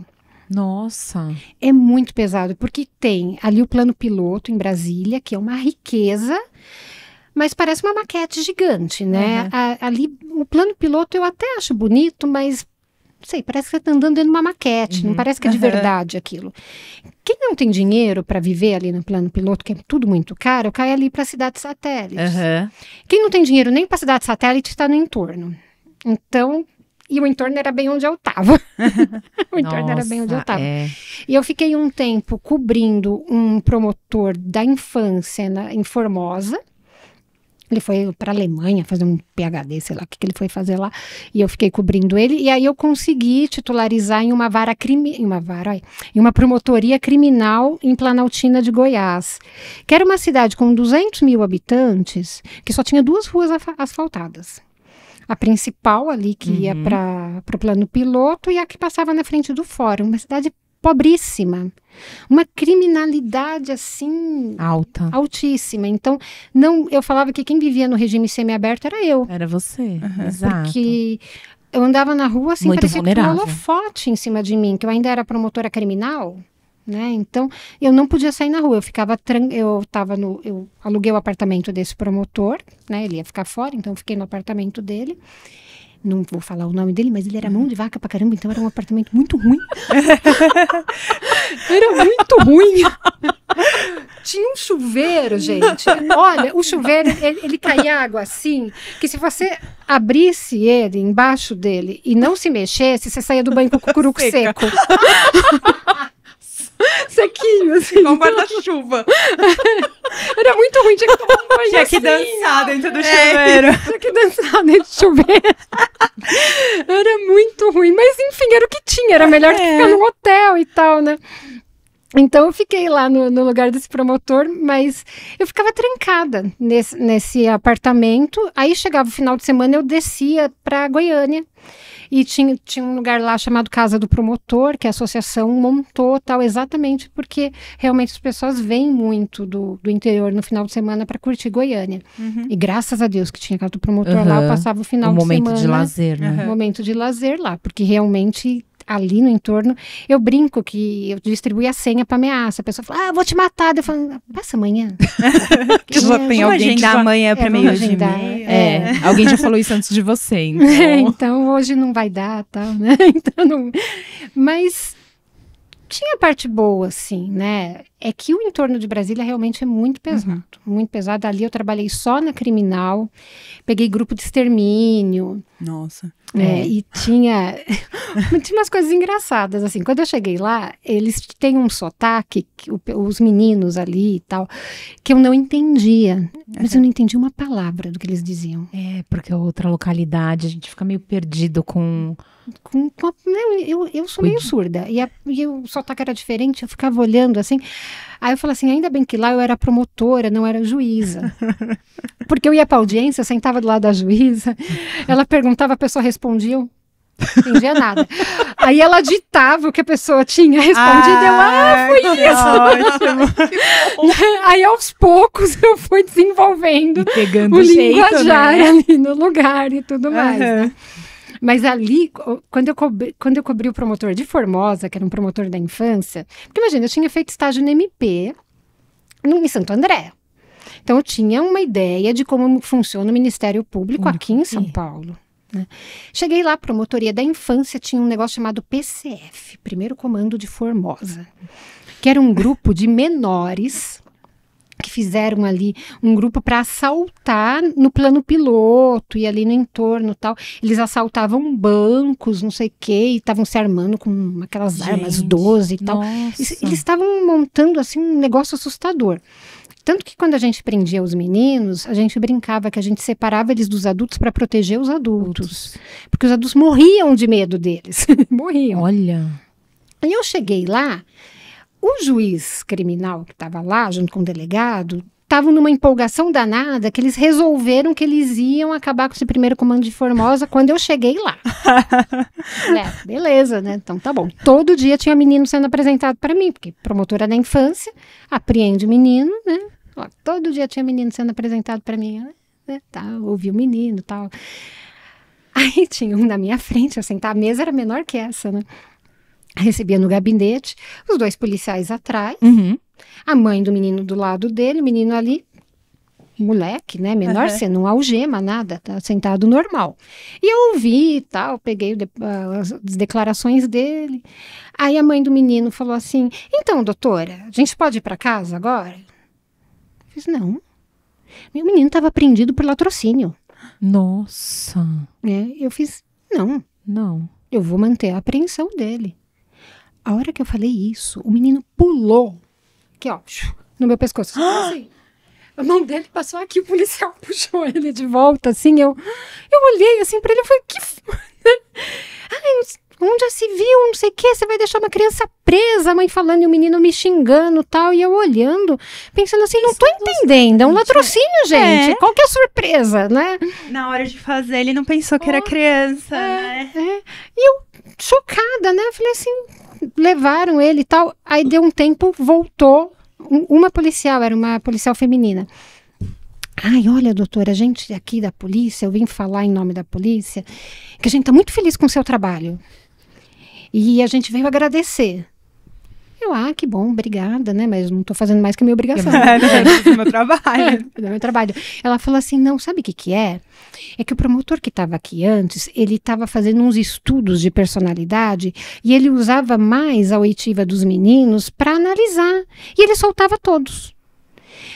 Nossa. É muito pesado, porque tem ali o plano piloto em Brasília, que é uma riqueza, mas parece uma maquete gigante, né? Ali, o plano piloto eu até acho bonito, mas não sei, parece que você está andando dentro de uma maquete, não parece que é de verdade aquilo. Quem não tem dinheiro para viver ali no plano piloto, que é tudo muito caro, cai ali para cidades satélites. Quem não tem dinheiro nem para cidade satélite está no entorno. Então, e o entorno era bem onde eu estava. O entorno era bem onde eu estava. E eu fiquei um tempo cobrindo um promotor da infância em Formosa. Ele foi para a Alemanha fazer um PhD, sei lá o que ele foi fazer lá, e eu fiquei cobrindo ele, e aí eu consegui titularizar em uma promotoria criminal em Planaltina de Goiás, que era uma cidade com 200 mil habitantes, que só tinha 2 ruas asfaltadas. A principal ali, que ia para o plano piloto, e a que passava na frente do fórum, uma cidade pobríssima, uma criminalidade assim altíssima. Então, eu falava que quem vivia no regime semiaberto era eu. Era você, exato. Porque eu andava na rua assim, muito parecia vulnerável. um holofote em cima de mim, que eu ainda era promotora criminal, né? Então, eu não podia sair na rua, eu aluguei o apartamento desse promotor, né? Ele ia ficar fora, então eu fiquei no apartamento dele. Não vou falar o nome dele, mas ele era mão de vaca pra caramba, então era um apartamento muito ruim. Era muito ruim. Tinha um chuveiro, gente. Olha, o chuveiro, ele caía água assim, que se você abrisse ele embaixo dele e não se mexesse, você saía do banho com o cucuruco seco. Sequinho, assim. Com guarda-chuva. Era muito ruim, tinha que tomar um banho Tinha que assim, dançar dentro do chuveiro. Tinha que dançar dentro do chuveiro. Era muito ruim, mas enfim, era o que tinha. Era melhor que ficar num hotel e tal, né? Então eu fiquei lá no lugar desse promotor, mas eu ficava trancada nesse apartamento. Aí chegava o final de semana, eu descia para Goiânia. E tinha um lugar lá chamado Casa do Promotor, que a associação montou, tal, exatamente porque realmente as pessoas vêm muito do interior no final de semana para curtir Goiânia. E graças a Deus que tinha Casa do Promotor lá, eu passava o final de semana. Um momento de lazer, né? Um momento de lazer lá, porque realmente ali no entorno, eu brinco que eu distribuí a senha para ameaça. A pessoa fala, eu vou te matar. Eu falo, passa amanhã. Que já tem alguém que amanhã para meio de meia. Alguém já falou isso antes de você, então. Então hoje não vai dar, tal, né? Então não... Mas tinha parte boa, assim, né? É que o entorno de Brasília realmente é muito pesado. Muito pesado. Ali eu trabalhei só na criminal, peguei grupo de extermínio. Nossa. E tinha umas coisas engraçadas, assim. Quando eu cheguei lá, eles têm um sotaque, os meninos ali e tal, que eu não entendia. Mas eu não entendi uma palavra do que eles diziam. Porque é outra localidade, a gente fica meio perdido com... Eu sou meio surda. E o sotaque era diferente, eu ficava olhando assim. Aí eu falei assim, ainda bem que lá eu era promotora, não era juíza. Porque eu ia pra audiência, eu sentava do lado da juíza, ela perguntava, a pessoa respondia, Não entendia nada. Aí ela ditava o que a pessoa tinha respondido. Foi isso. Ótimo. Aí aos poucos eu fui desenvolvendo pegando o jeito, linguajar né? ali no lugar e tudo mais, né? Mas ali, quando eu cobri o promotor de Formosa, que era um promotor da infância, porque imagina, eu tinha feito estágio no MP, em Santo André. Então eu tinha uma ideia de como funciona o Ministério Público aqui em São Paulo. Né? Cheguei lá, promotoria da infância, tinha um negócio chamado PCF, Primeiro Comando de Formosa, que era um grupo de menores que fizeram ali um grupo para assaltar no plano piloto e ali no entorno e tal. Eles assaltavam bancos, não sei o quê, e estavam se armando com aquelas armas 12 e tal. Eles estavam montando assim um negócio assustador. Tanto que quando a gente prendia os meninos, a gente brincava que a gente separava eles dos adultos para proteger os adultos. Porque os adultos morriam de medo deles. Morriam. Olha. Aí eu cheguei lá, o juiz criminal que estava lá, junto com o delegado, estavam numa empolgação danada que eles resolveram que eles iam acabar com esse primeiro comando de Formosa quando eu cheguei lá. Beleza, né? Então tá bom. Todo dia tinha menino sendo apresentado para mim, porque promotora da infância apreende o menino, né? Ó, todo dia tinha menino sendo apresentado para mim, né? Tá, ouvi o menino e tal. Aí tinha um na minha frente, eu sentava, a mesa era menor que essa, né? Recebia no gabinete, os 2 policiais atrás, a mãe do menino do lado dele, o menino ali, moleque, né, menor, você não algema nada, tá sentado normal. E eu ouvi e tal, peguei as declarações dele. Aí a mãe do menino falou assim, então, doutora, a gente pode ir para casa agora? Eu fiz, não. Meu menino estava prendido por latrocínio. Nossa. Eu fiz, não, eu vou manter a apreensão dele. A hora que eu falei isso, o menino pulou, aqui ó, no meu pescoço. Assim, a mão dele passou aqui, o policial puxou ele de volta, assim, eu olhei assim pra ele e falei, que foda? Onde já se viu, não sei o que, você vai deixar uma criança presa, a mãe falando e o menino me xingando e tal, e eu olhando, pensando assim, não tô entendendo, é um latrocínio, gente, qual que é a surpresa, né? Na hora de fazer, ele não pensou que era criança, né? E eu, chocada, né, falei assim, levaram ele e tal, aí deu um tempo, voltou, uma policial, era uma policial feminina. Ai, olha, doutora, a gente aqui da polícia, eu vim falar em nome da polícia, que a gente tá muito feliz com o seu trabalho. E a gente veio agradecer. Eu, que bom, obrigada, né? Mas não tô fazendo mais que a minha obrigação. É meu trabalho. É meu trabalho. Ela falou assim, não, sabe o que é? É que o promotor que estava aqui antes, ele estava fazendo uns estudos de personalidade e ele usava mais a oitiva dos meninos para analisar. E ele soltava todos.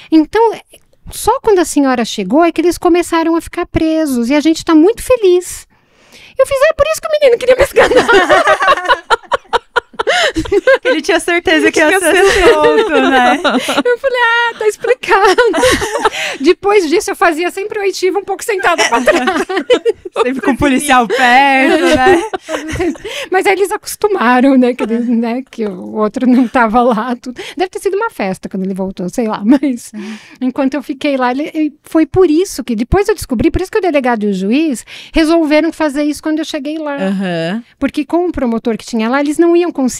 Então, só quando a senhora chegou é que eles começaram a ficar presos e a gente está muito feliz. Eu fiz, por isso que o menino queria me esganar. Ele tinha certeza que ia ser solto, né? Eu falei, tá explicado. Depois disso, eu fazia sempre oitiva um pouco sentada pra trás. Sempre com o policial perto, né? Mas aí eles acostumaram, né? Que o outro não tava lá. Tudo. Deve ter sido uma festa quando ele voltou, sei lá. Mas enquanto eu fiquei lá, foi por isso que, depois eu descobri, por isso que o delegado e o juiz resolveram fazer isso quando eu cheguei lá. Porque com o promotor que tinha lá, eles não iam conseguir.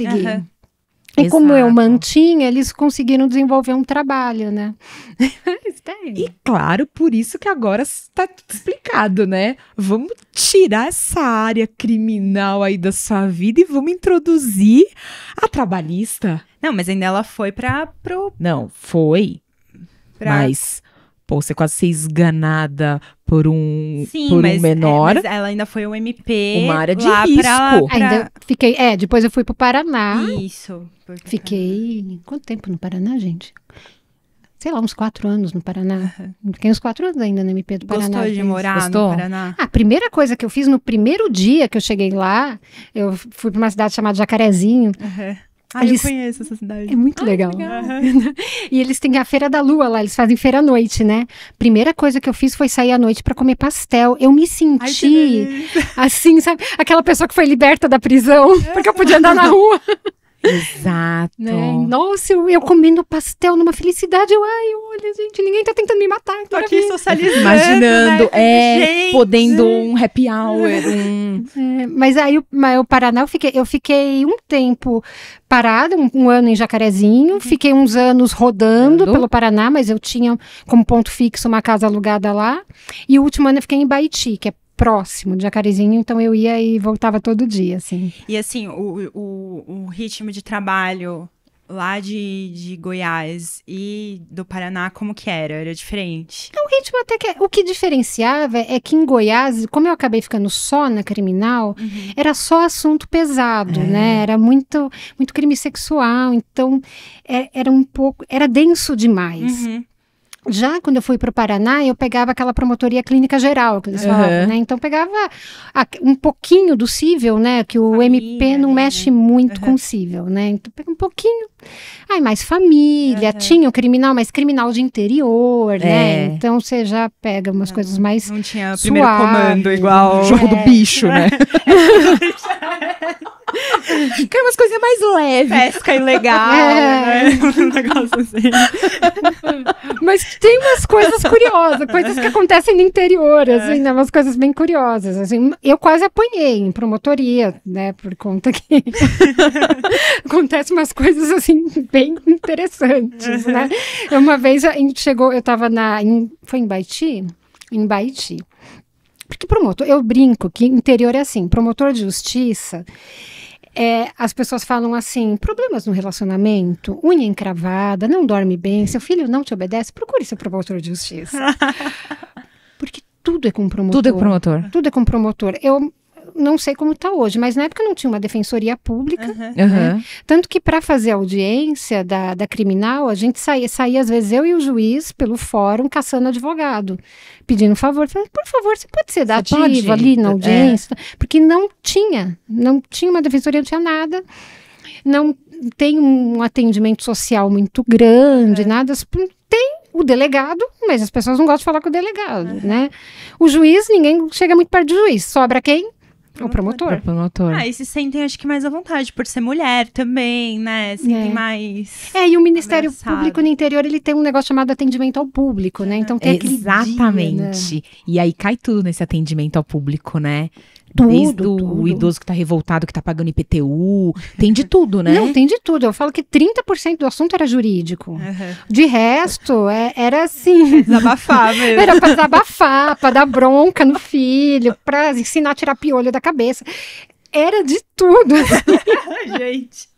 E como eu mantinha, eles conseguiram desenvolver um trabalho, né? E claro, por isso que agora está tudo explicado, né? Vamos tirar essa área criminal aí da sua vida e vamos introduzir a trabalhista. Não, mas ainda ela foi Não, foi. Mas, você quase ser esganada por um menor. Mas ela ainda foi um MP. Uma área de lá risco. Ainda fiquei, depois eu fui pro Paraná. Isso. Fiquei, quanto tempo no Paraná, gente? Sei lá, uns 4 anos no Paraná. Fiquei uns 4 anos ainda no MP do Paraná. Gostou de morar no Paraná? A primeira coisa que eu fiz no primeiro dia que eu cheguei lá, eu fui para uma cidade chamada Jacarezinho. Eu conheço essa cidade. É muito legal. E eles têm a Feira da Lua lá, eles fazem feira à noite, né? Primeira coisa que eu fiz foi sair à noite para comer pastel. Eu me senti assim, sabe? Aquela pessoa que foi liberta da prisão, porque eu podia andar na rua. Exato. Né? Nossa, eu comendo pastel numa felicidade. Olha, gente, ninguém tá tentando me matar. Tô aqui socializando, imaginando, né? podendo um happy hour. Mas aí o Paraná, eu fiquei um tempo parada, um ano em Jacarezinho, fiquei uns anos rodando pelo Paraná, mas eu tinha como ponto fixo uma casa alugada lá. E o último ano eu fiquei em Baiti, que é próximo de Jacarezinho, então eu ia e voltava todo dia, assim. E assim, o ritmo de trabalho lá de Goiás e do Paraná, como que era? Era diferente? O ritmo até que... O que diferenciava é que em Goiás, como eu acabei ficando só na criminal, era só assunto pesado, né? Era muito, muito crime sexual, então era um pouco... Era denso demais. Já quando eu fui para o Paraná, eu pegava aquela promotoria clínica geral, que eles falavam, né? Então, pegava um pouquinho do cível, né? Que o MP não mexe muito com o cível, né? Então, pega um pouquinho. Aí, mais família, tinha o criminal, mas criminal de interior, né? Então, você já pega umas coisas mais Não tinha primeiro comando igual... Jogo do bicho, né? Que é umas coisinhas mais leves. Pesca ilegal, né? Um negócio assim. Mas tem umas coisas curiosas, coisas que acontecem no interior, assim, né? Umas coisas bem curiosas, assim. Eu quase apanhei em promotoria, né? Por conta que acontecem umas coisas, assim, bem interessantes, né? Uma vez chegou, eu tava foi em Baiti? Em Baiti. Porque promotor, eu brinco que interior é assim, promotor de justiça... as pessoas falam assim, problemas no relacionamento, unha encravada, não dorme bem, seu filho não te obedece, procure seu promotor de justiça. Porque tudo é com promotor. Tudo é com promotor. Tudo é com promotor. Eu não sei como está hoje, mas na época não tinha uma defensoria pública. Né? Tanto que para fazer a audiência da criminal, a gente saía às vezes eu e o juiz pelo fórum caçando advogado, pedindo favor. Por favor, você pode ser dativo ali na audiência? Porque não tinha uma defensoria, não tinha nada. Não tem um atendimento social muito grande, nada. Tem o delegado, mas as pessoas não gostam de falar com o delegado, né? O juiz, ninguém chega muito perto do juiz. Sobra quem? O promotor. E se sentem, acho que mais à vontade, por ser mulher também, né? Sentem mais... E o Ministério Público no interior, ele tem um negócio chamado atendimento ao público, né? Então tem aquele Exatamente. Dia, né? E aí cai tudo nesse atendimento ao público, né? Tudo, Desde o idoso que tá revoltado, que tá pagando IPTU, tem de tudo, né? Não, tem de tudo. Eu falo que 30% do assunto era jurídico. De resto, era assim... Desabafar mesmo. Era pra desabafar, pra dar bronca no filho, pra ensinar a tirar piolho da cabeça. Era de tudo. Gente.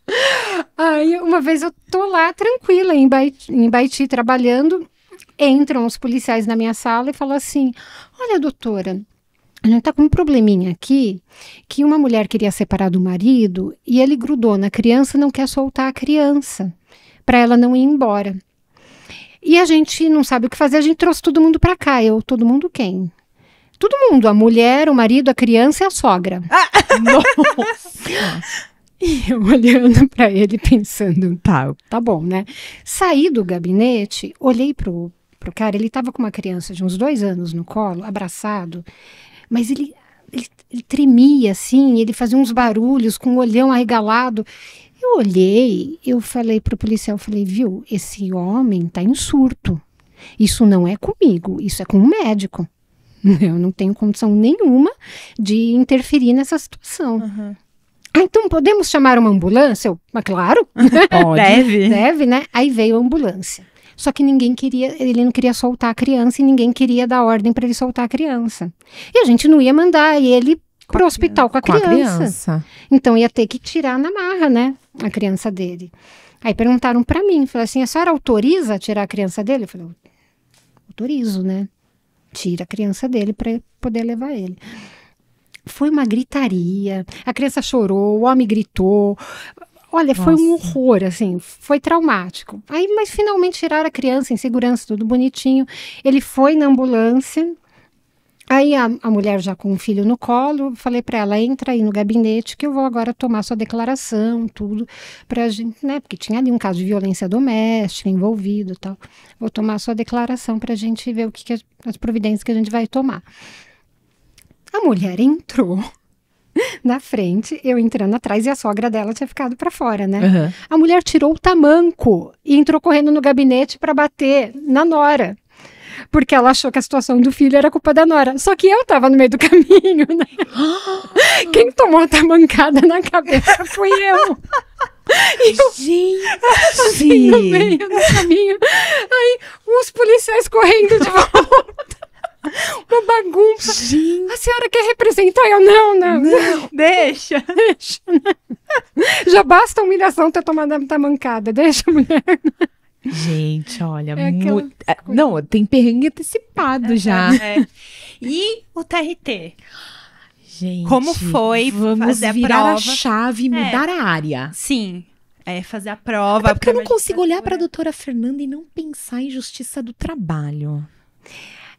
Aí, uma vez eu tô lá, tranquila, em Baiti, trabalhando, entram os policiais na minha sala e falam assim, olha, doutora... A gente tá com um probleminha aqui, que uma mulher queria separar do marido e ele grudou na criança, não quer soltar a criança, para ela não ir embora. E a gente não sabe o que fazer, a gente trouxe todo mundo para cá. Todo mundo quem? Todo mundo, a mulher, o marido, a criança e a sogra. Nossa! E eu olhando para ele pensando, tá bom, né? Saí do gabinete, olhei pro cara, ele tava com uma criança de uns 2 anos no colo, abraçado, mas ele tremia assim, ele fazia uns barulhos com o olhão arregalado. Eu olhei, eu falei pro policial, viu, esse homem tá em surto. Isso não é comigo, isso é com o médico. Eu não tenho condição nenhuma de interferir nessa situação. Então podemos chamar uma ambulância? Mas claro. Pode. Deve, né? Aí veio a ambulância. Só que ele não queria soltar a criança e ninguém queria dar ordem para ele soltar a criança. E a gente não ia mandar ele pro hospital com a criança. Então ia ter que tirar na marra, né, a criança dele. Aí perguntaram para mim, falaram assim, a senhora autoriza a tirar a criança dele? Eu falei, autorizo, né? Tira a criança dele para poder levar ele. Foi uma gritaria, a criança chorou, o homem gritou... Olha, foi um horror, assim, foi traumático. Aí, mas finalmente tiraram a criança em segurança, tudo bonitinho. Ele foi na ambulância, aí a mulher já com o filho no colo, falei para ela, entra aí no gabinete que eu vou agora tomar sua declaração, tudo, pra gente, né, porque tinha ali um caso de violência doméstica envolvido e tal. Vou tomar sua declaração pra gente ver as providências que a gente vai tomar. A mulher entrou na frente, eu entrando atrás e a sogra dela tinha ficado pra fora, né? Uhum. A mulher tirou o tamanco e entrou correndo no gabinete pra bater na nora. Porque ela achou que a situação do filho era culpa da nora. Só que eu tava no meio do caminho, né? Quem tomou a tamancada na cabeça fui eu. Gente! No meio do caminho. Aí, os policiais correndo de volta. Uma bagunça. Gente. A senhora quer representar? Eu, não. Deixa. Deixa, né? Já basta a humilhação ter tomado a tamancada. Deixa a mulher. Gente, olha, É aquela muito... Não, tem perrengue antecipado já. É. E o TRT? Gente, Como foi vamos fazer a virar prova? a chave e mudar a área. Sim. Fazer a prova. Até porque eu não pra consigo olhar para a magistratura. doutora Fernanda e não pensar em justiça do trabalho.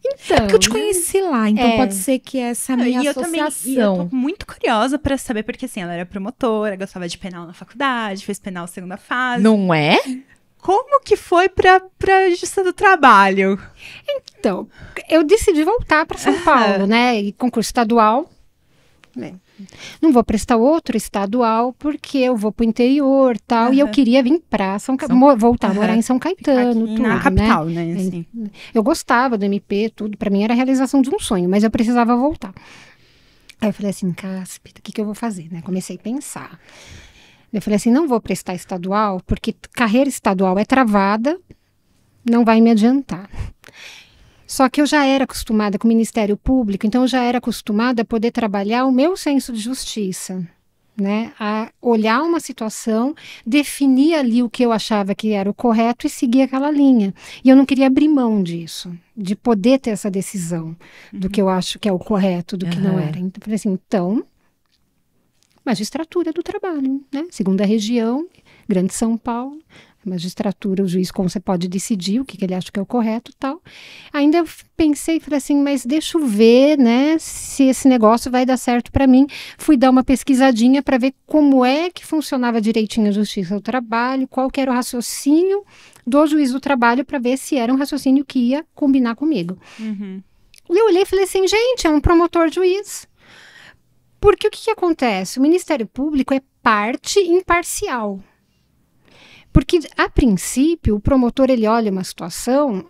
Então, Porque eu te conheci lá, então É. pode ser que essa é a minha E eu também, associação. e eu tô muito curiosa pra saber, porque assim, ela era promotora, gostava de penal na faculdade, fez penal segunda fase. Não é? Como que foi pra Justiça do Trabalho? Então, eu decidi voltar para São Paulo, né? E concurso estadual. Né? Não vou prestar outro estadual porque eu vou pro interior, tal. E eu queria vir para voltar a morar em São Caetano, Aqui tudo, na né? capital, né? Assim. Eu gostava do MP, tudo. Para mim era a realização de um sonho, mas eu precisava voltar. Aí eu falei assim, cáspita, o que eu vou fazer, né? Comecei a pensar. Eu falei assim, não vou prestar estadual, porque carreira estadual é travada, não vai me adiantar. Só que eu já era acostumada com o Ministério Público, então eu já era acostumada a poder trabalhar o meu senso de justiça, né? A olhar uma situação, definir ali o que eu achava que era o correto e seguir aquela linha. E eu não queria abrir mão disso, de poder ter essa decisão do que eu acho que é o correto, do que não era. Então, eu falei assim, magistratura do trabalho, né? Segunda região, Grande São Paulo, magistratura, o juiz, como você pode decidir o que ele acha que é o correto e tal. Ainda pensei, falei assim, mas deixa eu ver, né, se esse negócio vai dar certo para mim. Fui dar uma pesquisadinha para ver como é que funcionava direitinho a justiça do trabalho, qual que era o raciocínio do juiz do trabalho para ver se era um raciocínio que ia combinar comigo. Uhum. E eu olhei e falei assim, gente, é um promotor juiz. Porque o que acontece? O Ministério Público é parte imparcial. Porque, a princípio, o promotor, ele olha uma situação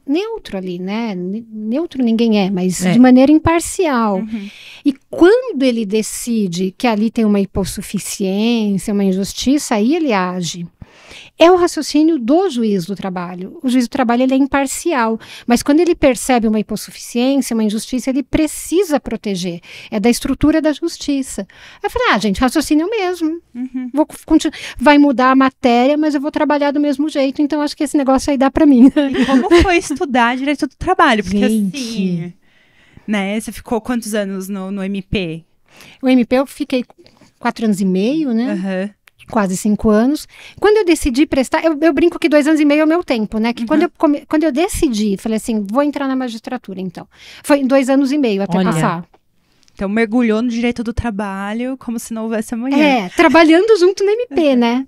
neutro ali, né? Neutro ninguém é, mas de maneira imparcial. Uhum. E quando ele decide que ali tem uma hipossuficiência, uma injustiça, aí ele age. É o raciocínio do juiz do trabalho. O juiz do trabalho, ele é imparcial, mas quando ele percebe uma hipossuficiência, uma injustiça, ele precisa proteger. É da estrutura da justiça. Aí eu falei, gente, raciocínio mesmo. Uhum. Vai mudar a matéria, mas eu vou trabalhar do mesmo jeito, então acho que esse negócio aí dá pra mim. E como foi estudar direito do trabalho? Porque Gente. assim, né, você ficou quantos anos no MP? O MP eu fiquei 4 anos e meio, né? Aham. Quase 5 anos. Quando eu decidi prestar, eu brinco que 2 anos e meio é o meu tempo, né? Que quando eu decidi, falei assim, vou entrar na magistratura, então. Foi 2 anos e meio até Olha. passar. Então mergulhou no direito do trabalho como se não houvesse amanhã. Trabalhando junto no MP, né?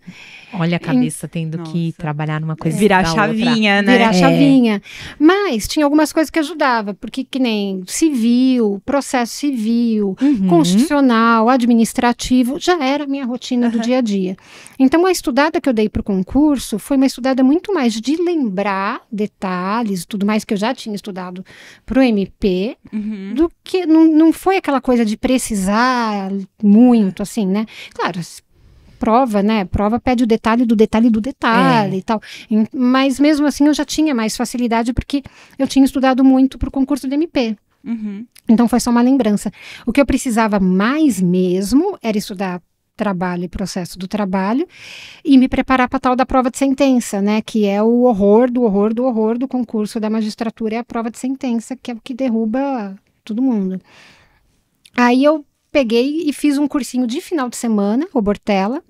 Olha a cabeça tendo que Nossa. trabalhar numa coisa Virar a da outra. chavinha, né? Virar a chavinha. Mas tinha algumas coisas que ajudava, porque que nem civil, processo civil, constitucional, administrativo, já era a minha rotina do dia a dia. Então, a estudada que eu dei para o concurso foi uma estudada muito mais de lembrar detalhes, tudo mais que eu já tinha estudado para o MP, do que não foi aquela coisa de precisar muito, assim, né? Claro, prova, né? Prova pede o detalhe do detalhe do detalhe e tal. Mas mesmo assim eu já tinha mais facilidade porque eu tinha estudado muito para o concurso do MP. Então foi só uma lembrança. O que eu precisava mais mesmo era estudar trabalho e processo do trabalho e me preparar para a tal da prova de sentença, né? Que é o horror do horror do horror do concurso da magistratura, é a prova de sentença, que é o que derruba todo mundo. Aí eu peguei e fiz um cursinho de final de semana, o Bortella.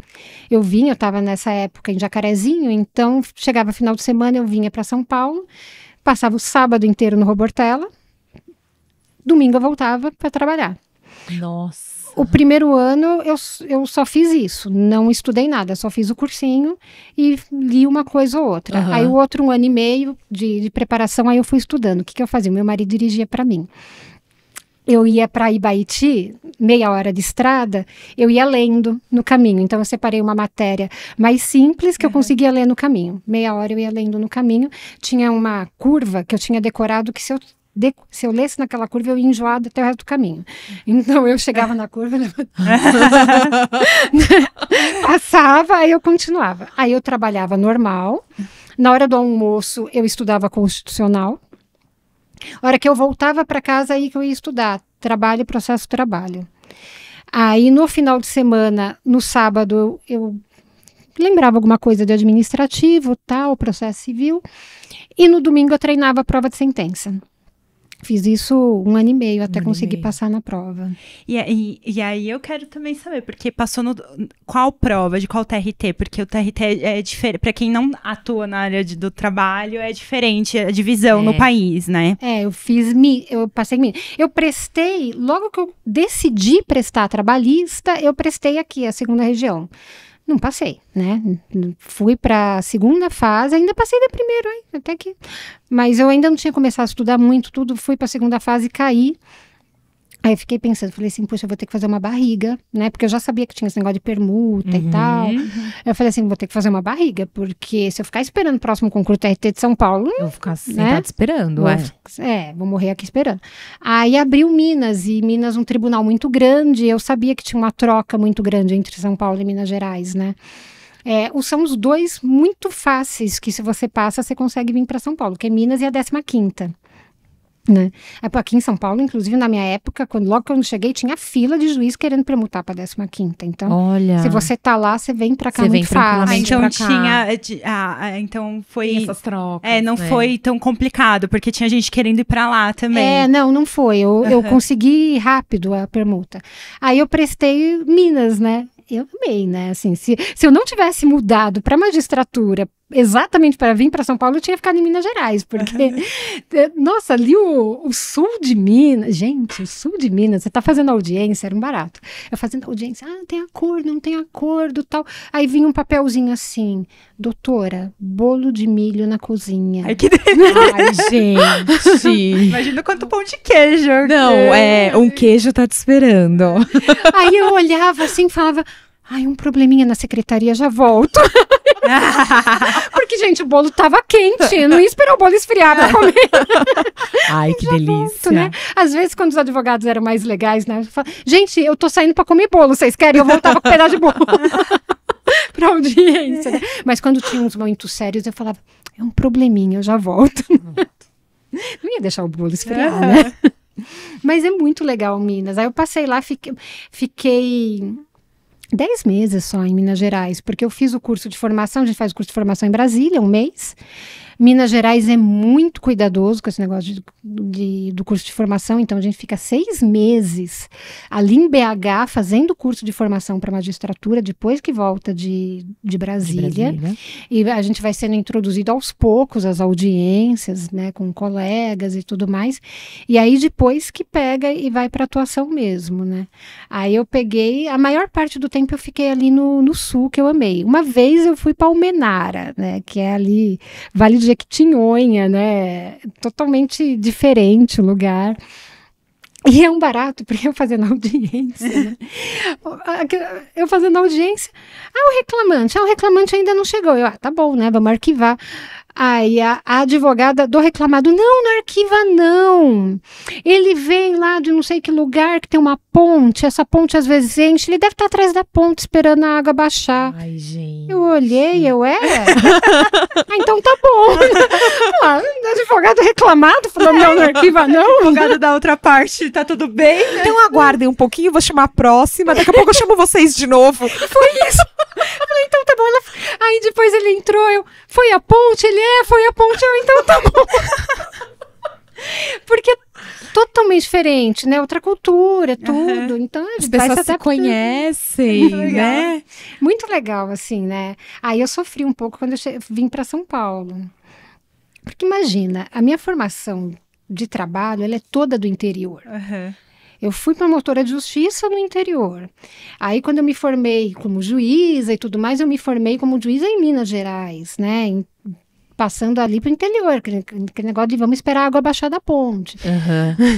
Eu estava nessa época em Jacarezinho, então chegava final de semana, eu vinha para São Paulo, passava o sábado inteiro no Robortella, domingo eu voltava para trabalhar. Nossa. O primeiro ano eu só fiz isso, não estudei nada, só fiz o cursinho e li uma coisa ou outra. Aí o outro 1 ano e meio de preparação, aí eu fui estudando. O que eu fazia? Meu marido dirigia para mim. eu ia para Ibaiti, meia hora de estrada, eu ia lendo no caminho. Então, eu separei uma matéria mais simples que eu conseguia ler no caminho. Meia hora eu ia lendo no caminho. Tinha uma curva que eu tinha decorado que se eu lesse naquela curva, eu ia enjoado até o resto do caminho. Então, eu chegava na curva, passava, aí eu continuava. Aí eu trabalhava normal. Na hora do almoço, eu estudava constitucional. A hora que eu voltava para casa, aí que eu ia estudar. Trabalho, processo, trabalho. Aí, no final de semana, no sábado, eu lembrava alguma coisa de administrativo, tal, processo civil. E no domingo eu treinava a prova de sentença. Fiz isso 1 ano e meio até conseguir passar na prova. E aí eu quero também saber, porque passou no... Qual prova, de qual TRT? Porque o TRT é diferente, para quem não atua na área do trabalho, é diferente a divisão no país, né? Eu passei eu prestei, logo que eu decidi prestar trabalhista, eu prestei aqui, a 2ª região. Não passei, né? Fui para a 2ª fase, ainda passei da primeira, hein? Até que... Mas eu ainda não tinha começado a estudar muito, tudo. Fui para a 2ª fase e caí. Aí eu fiquei pensando, falei assim, poxa, eu vou ter que fazer uma barriga, né? Porque eu já sabia que tinha esse negócio de permuta e tal. Eu falei assim, vou ter que fazer uma barriga, porque se eu ficar esperando o próximo concurso TRT de São Paulo... Eu vou ficar sentada esperando, vou morrer aqui esperando. Aí abriu Minas, e Minas um tribunal muito grande, eu sabia que tinha uma troca muito grande entre São Paulo e Minas Gerais, né? São os 2 muito fáceis, que se você passa, você consegue vir para São Paulo, que é Minas e a 15ª. Né? Aqui em São Paulo, inclusive na minha época, logo que eu cheguei, tinha fila de juiz querendo permutar para 15ª. Então, se você tá lá, você vem para cá muito fácil. Então então foi essas trocas. Não foi tão complicado, porque tinha gente querendo ir para lá também. Não foi. Eu consegui rápido a permuta. Aí eu prestei Minas, né? Eu amei, né? Assim, se eu não tivesse mudado para magistratura exatamente para vir para São Paulo, eu tinha ficado em Minas Gerais, porque, nossa, ali o sul de Minas, gente, o sul de Minas, você tá fazendo audiência, era um barato. Eu fazendo audiência, tem acordo, não tem acordo, tal. Aí vinha um papelzinho assim, doutora, bolo de milho na cozinha. Ai, que delícia. Ai, gente. Imagina quanto pão de queijo. Não, um queijo tá te esperando. Aí eu olhava assim e falava, um probleminha na secretaria, já volto. Porque, gente, o bolo tava quente, eu não ia esperar o bolo esfriar pra comer. Ai, que delícia. Volto, né? Às vezes, quando os advogados eram mais legais, né? Eu falava, gente, eu tô saindo pra comer bolo, vocês querem? Eu voltava com um pedaço de bolo. Pra audiência, né? Mas quando tinha uns muito sérios, eu falava, é um probleminha, eu já volto. Não ia deixar o bolo esfriar, né? Mas é muito legal, Minas. Aí eu passei lá, fiquei 10 meses só em Minas Gerais, porque eu fiz o curso de formação, a gente faz o curso de formação em Brasília, 1 mês. Minas Gerais é muito cuidadoso com esse negócio do curso de formação, então a gente fica 6 meses ali em BH fazendo o curso de formação para magistratura, depois que volta de Brasília. E a gente vai sendo introduzido aos poucos às audiências, né, com colegas e tudo mais, e aí depois que pega e vai para atuação mesmo, né. Aí eu peguei, a maior parte do tempo eu fiquei ali no sul, que eu amei. Uma vez eu fui para Almenara, né, que é ali, Vale do Jequitinhonha, né? Totalmente diferente o lugar. E é um barato, porque eu fazendo audiência, né? Eu fazendo audiência, o reclamante ainda não chegou. Tá bom, né? Vamos arquivar. Aí a advogada do reclamado, não arquiva não. Ele vem lá de não sei que lugar que tem uma ponte, essa ponte às vezes enche, ele deve estar atrás da ponte esperando a água baixar. Ai, gente. Eu olhei, então tá bom. O advogado reclamado falou, não arquiva não. O advogado da outra parte, tá tudo bem, né? Então aguardem um pouquinho, vou chamar a próxima, daqui a pouco eu chamo vocês de novo. Foi isso. Eu falei, então tá bom. Aí depois ele entrou, foi a ponte? Foi a ponte, então tá bom. Porque é totalmente diferente, né? Outra cultura, tudo. Então, as pessoas se conhecem, né? Muito legal, assim, né? Aí eu sofri um pouco quando eu vim para São Paulo. Porque imagina, a minha formação de trabalho, ela é toda do interior. Eu fui promotora de justiça no interior. Aí, quando eu me formei como juíza e tudo mais, eu me formei como juíza em Minas Gerais, né? passando ali pro interior, aquele negócio de vamos esperar a água baixar da ponte.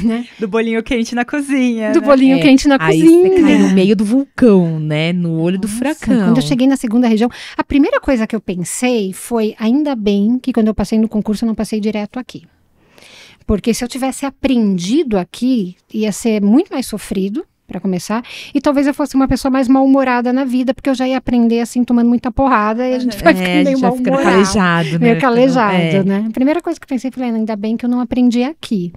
Né? Do bolinho quente na cozinha. Do bolinho quente na aí cozinha. Você cai no meio do vulcão, né? No olho do furacão. Quando eu cheguei na segunda região, a primeira coisa que eu pensei foi, ainda bem que quando eu passei no concurso eu não passei direto aqui. Porque se eu tivesse aprendido aqui, ia ser muito mais sofrido, para começar, e talvez eu fosse uma pessoa mais mal-humorada na vida, porque eu já ia aprender assim, tomando muita porrada, e a gente vai ficando meio mal-humorado. Calejado, né? Meio calejado, né? A primeira coisa que eu pensei, falei, ainda bem que eu não aprendi aqui.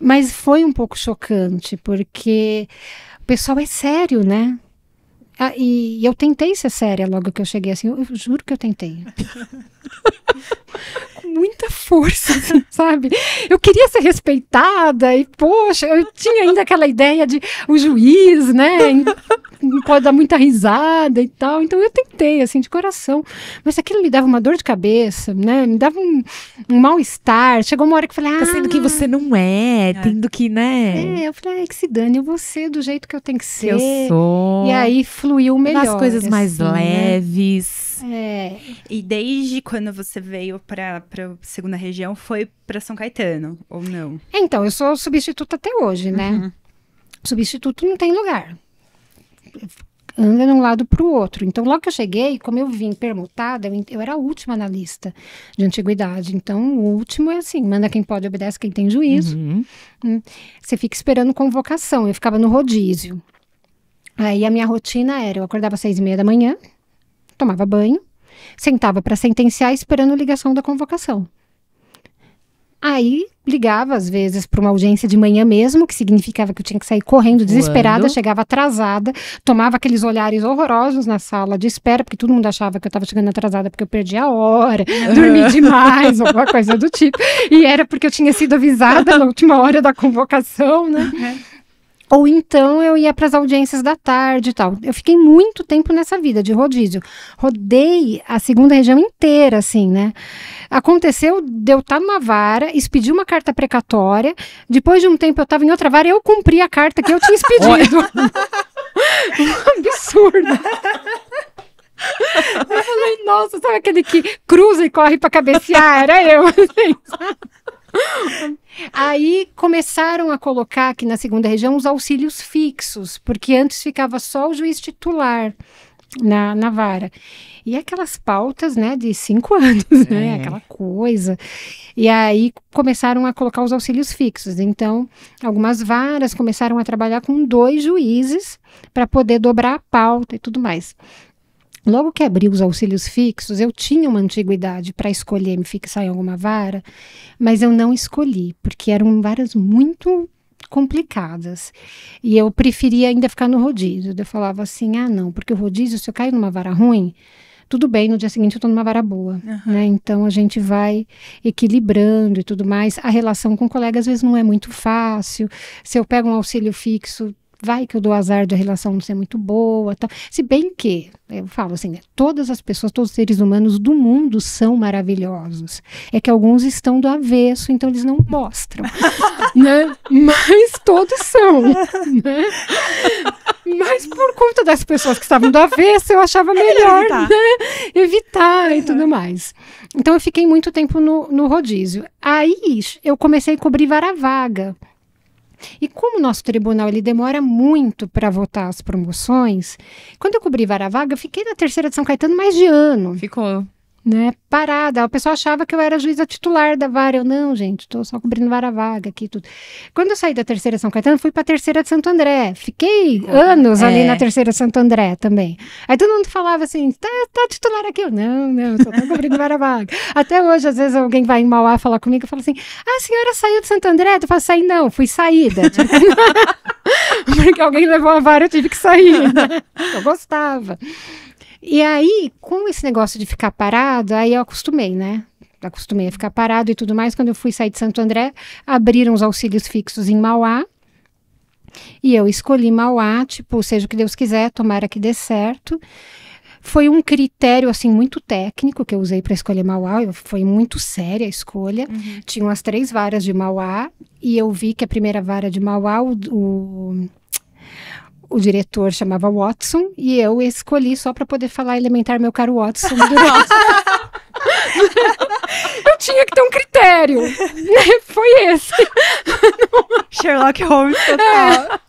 Mas foi um pouco chocante, porque o pessoal é sério, né? E eu tentei ser séria logo que eu cheguei, assim, eu juro que eu tentei. Com muita força, assim, sabe? Eu queria ser respeitada e, poxa, eu tinha ainda aquela ideia de o juiz, né? Pode dar muita risada e tal. Então eu tentei, assim, de coração. Mas aquilo me dava uma dor de cabeça, né? Me dava um mal-estar. Chegou uma hora que eu falei, sendo que você não tendo que, né? Eu falei, que se dane, eu vou ser do jeito que eu tenho que ser. Que eu sou. E aí fluiu melhor. As coisas mais assim, leves. Né? E desde quando você veio para segunda região, foi para São Caetano, ou não? Então, eu sou substituta até hoje, né? Substituto não tem lugar. Anda de um lado para o outro. Então, logo que eu cheguei, como eu vim permutada, eu era a última na lista de antiguidade. Então, o último é assim, manda quem pode, obedece quem tem juízo. Você fica esperando convocação. Eu ficava no rodízio. Aí a minha rotina era, eu acordava às 6h30 da manhã, tomava banho, sentava para sentenciar esperando a ligação da convocação. Aí ligava às vezes para uma audiência de manhã mesmo, que significava que eu tinha que sair correndo, desesperada, chegava atrasada, tomava aqueles olhares horrorosos na sala de espera, porque todo mundo achava que eu estava chegando atrasada porque eu perdi a hora, dormi demais, alguma coisa do tipo. E era porque eu tinha sido avisada na última hora da convocação, né? Ou então eu ia para as audiências da tarde e tal. Eu fiquei muito tempo nessa vida de rodízio. Rodei a segunda região inteira, assim, né? Aconteceu de eu estar numa vara, expedi uma carta precatória. Depois de um tempo eu estava em outra vara e eu cumpri a carta que eu tinha expedido. Um absurdo. Eu falei, nossa, sabe aquele que cruza e corre para cabecear? Era eu, assim, sabe? Aí começaram a colocar aqui na segunda região os auxílios fixos, porque antes ficava só o juiz titular na vara. E aquelas pautas, né, de 5 anos, né, aquela coisa. E aí começaram a colocar os auxílios fixos. Então, algumas varas começaram a trabalhar com 2 juízes para poder dobrar a pauta e tudo mais. Logo que abriu os auxílios fixos, eu tinha uma antiguidade para escolher me fixar em alguma vara, mas eu não escolhi, porque eram varas muito complicadas. E eu preferia ainda ficar no rodízio. Eu falava assim, não, porque o rodízio, se eu cair numa vara ruim, tudo bem, no dia seguinte eu estou numa vara boa, né? Então a gente vai equilibrando e tudo mais. A relação com o colega às vezes não é muito fácil. Se eu pego um auxílio fixo, vai que eu dou azar de a relação não ser muito boa, tal. Se bem que, eu falo assim, todas as pessoas, todos os seres humanos do mundo são maravilhosos. É que alguns estão do avesso, então eles não mostram, né? Mas todos são, né? Mas por conta das pessoas que estavam do avesso, eu achava melhor evitar e tudo mais. Então eu fiquei muito tempo no rodízio. Aí eu comecei a cobrir vara vaga. E como o nosso tribunal ele demora muito para votar as promoções, quando eu cobri vara vaga, eu fiquei na terceira de São Caetano mais de ano. Ficou. Né, parada. O pessoal achava que eu era juíza titular da vara. Eu, não, gente, estou só cobrindo vara vaga aqui tudo. Quando eu saí da terceira de São Caetano, fui para a terceira de Santo André. Fiquei anos ali na terceira de Santo André também. Aí todo mundo falava assim, tá titular aqui. Eu, não, só tô cobrindo vara vaga. Até hoje, às vezes, alguém vai em Mauá falar comigo e fala assim, a senhora saiu de Santo André? Eu falo, saí não, fui saída. Porque alguém levou a vara, eu tive que sair. Né? Eu gostava. E aí, com esse negócio de ficar parado, aí eu acostumei, né? Acostumei a ficar parado e tudo mais. Quando eu fui sair de Santo André, abriram os auxílios fixos em Mauá. E eu escolhi Mauá, tipo, seja o que Deus quiser, tomara que dê certo. Foi um critério, assim, muito técnico que eu usei para escolher Mauá. Foi muito séria a escolha. Tinham as 3 varas de Mauá. E eu vi que a primeira vara de Mauá, o diretor chamava Watson e eu escolhi só para poder falar elementar meu caro Watson. tinha que ter um critério. Foi esse. Sherlock Holmes total.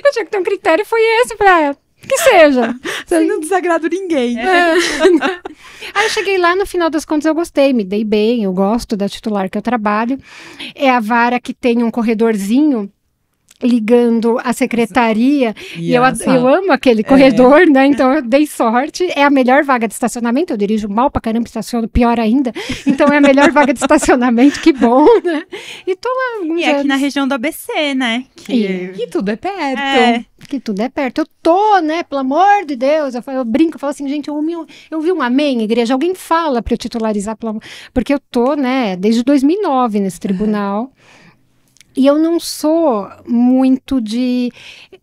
Eu tinha que ter um critério, foi esse pra que seja. Você não desagrada ninguém. Aí eu cheguei lá, no final das contas eu gostei, me dei bem, eu gosto da titular que eu trabalho. É a vara que tem um corredorzinho ligando a secretaria, e eu amo aquele corredor, né, então eu dei sorte, é a melhor vaga de estacionamento, eu dirijo mal pra caramba, estaciono pior ainda, então é a melhor vaga de estacionamento, que bom, né, e tô lá alguns anos. Aqui na região do ABC, né, que tudo é perto. Que tudo é perto, eu tô, né, pelo amor de Deus, eu brinco, eu falo assim, gente, eu vi um amém, igreja, alguém fala pra eu titularizar, porque eu tô, né, desde 2009 nesse tribunal. E eu não sou muito de...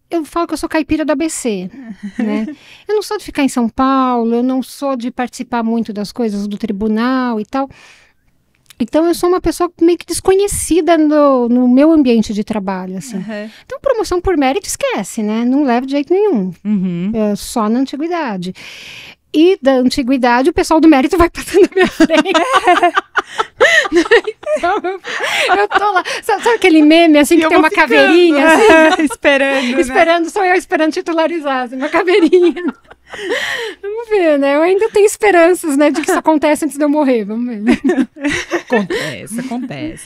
Eu falo que eu sou caipira do ABC, né? Eu não sou de ficar em São Paulo, eu não sou de participar muito das coisas do tribunal e tal. Então, eu sou uma pessoa meio que desconhecida no meu ambiente de trabalho, assim. Então, promoção por mérito, esquece, né? Não leva de jeito nenhum. Só na antiguidade. E da antiguidade, o pessoal do mérito vai passando na minha frente. Então, eu tô lá. Sabe aquele meme, assim, que tem uma caveirinha? Assim, esperando, sou eu esperando titularizar, assim, uma caveirinha. Vamos ver, né? Eu ainda tenho esperanças, né, de que isso acontece antes de eu morrer. Vamos ver.